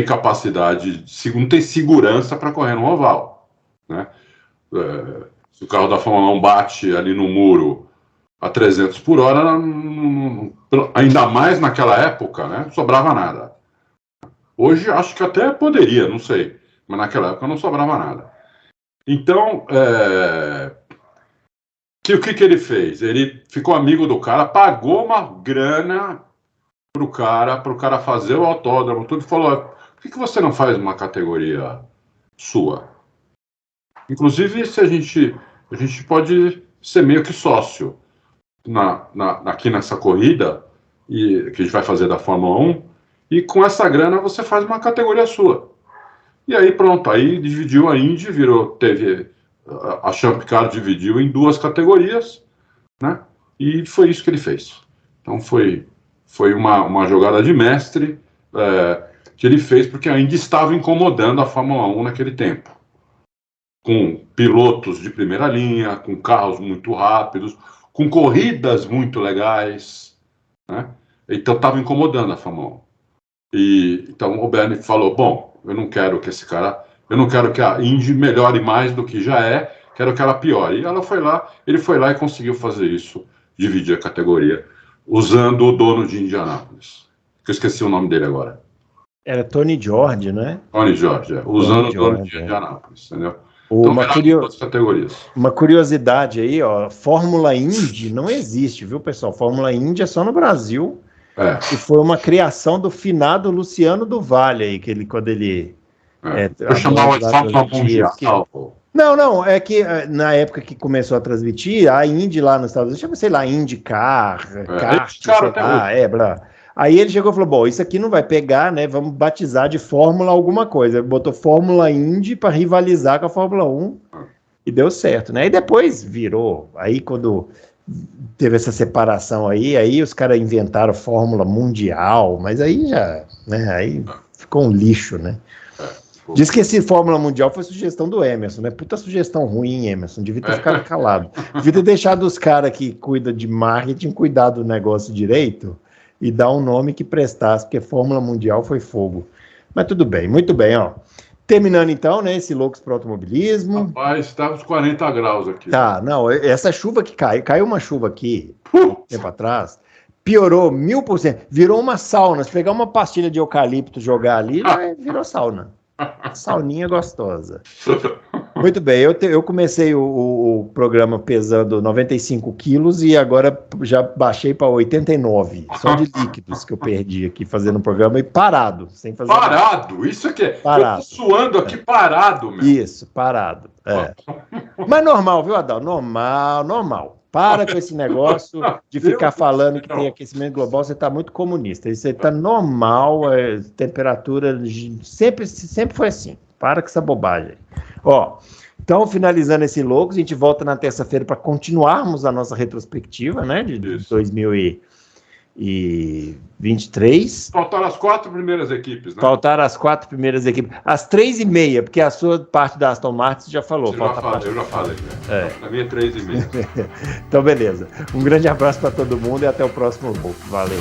capacidade, não tem segurança para correr no oval, né? Se o carro da Fórmula 1 bate ali no muro a 300 por hora, ainda mais naquela época, né? Não sobrava nada. Hoje acho que até poderia, não sei, mas naquela época não sobrava nada. Então, o que ele fez? Ele ficou amigo do cara, pagou uma grana pro cara fazer o autódromo, tudo, e falou, por que você não faz uma categoria sua? Inclusive, se a gente pode ser meio que sócio aqui nessa corrida que a gente vai fazer da Fórmula 1, e com essa grana você faz uma categoria sua. E aí pronto, aí dividiu a Indy, teve a Champ Car dividiu em 2 categorias, né? E foi isso que ele fez. Então foi uma jogada de mestre que ele fez, porque a Indy estava incomodando a Fórmula 1 naquele tempo, com pilotos de primeira linha, com carros muito rápidos, com corridas muito legais, né? Então estava incomodando a Fórmula 1. Então o Bernie falou, bom, eu não quero que a Indy melhore mais do que já quero que ela piore. E ele foi lá e conseguiu fazer isso, dividir a categoria, usando o dono de Indianápolis. Eu esqueci o nome dele agora. Era Tony George, né? Tony George, usando o dono de Indianápolis, entendeu? Uma curiosidade aí, ó, Fórmula Indy não existe, viu, pessoal? Fórmula Indy é só no Brasil. E foi uma criação do finado Luciano do Vale aí, quando ele... Eu chamava de Fórmula Mundial. Não, é que na época que começou a transmitir, a Indy lá nos Estados Unidos, chama, sei lá, IndyCar, kart, sei lá, Aí ele chegou e falou, bom, isso aqui não vai pegar, né, vamos batizar de Fórmula alguma coisa. Ele botou Fórmula Indy para rivalizar com a Fórmula 1 e deu certo, né? E depois virou, aí quando teve essa separação aí os caras inventaram Fórmula Mundial, mas aí já, né, aí ficou um lixo, né? Diz que esse Fórmula Mundial foi sugestão do Emerson, né? Puta sugestão ruim, Emerson. Devia ter ficado calado. Devia ter deixado os caras que cuidam de marketing cuidar do negócio direito e dar um nome que prestasse, porque Fórmula Mundial foi fogo. Mas tudo bem, muito bem, ó. Terminando então, né, esse Loucos para o Automobilismo. Rapaz, está uns 40 graus aqui. Tá, não, essa chuva que caiu uma chuva aqui, tempo atrás, piorou 1000%, virou uma sauna. Se pegar uma pastilha de eucalipto e jogar ali, virou sauna. Sauninha gostosa. Muito bem, eu comecei o programa pesando 95 quilos e agora já baixei para 89, só de líquidos que eu perdi aqui fazendo o programa e parado, sem fazer parado, nada. Isso aqui parado. Eu tô suando aqui parado, meu. Isso, parado. Mas normal, viu, Adal? Normal. Para com esse negócio de ficar falando que tem aquecimento global, você está muito comunista. Isso está normal, temperatura sempre foi assim. Para com essa bobagem. Ó, então, finalizando esse Loucos, a gente volta na terça-feira para continuarmos a nossa retrospectiva, né, de 2019. 2023. Faltaram as 4 primeiras equipes, né? Faltaram as 4 primeiras equipes. As 3,5, porque a sua parte da Aston Martin já falou. Eu já falei. Né? Para mim é 3,5. Então, beleza. Um grande abraço para todo mundo e até o próximo voo. Valeu.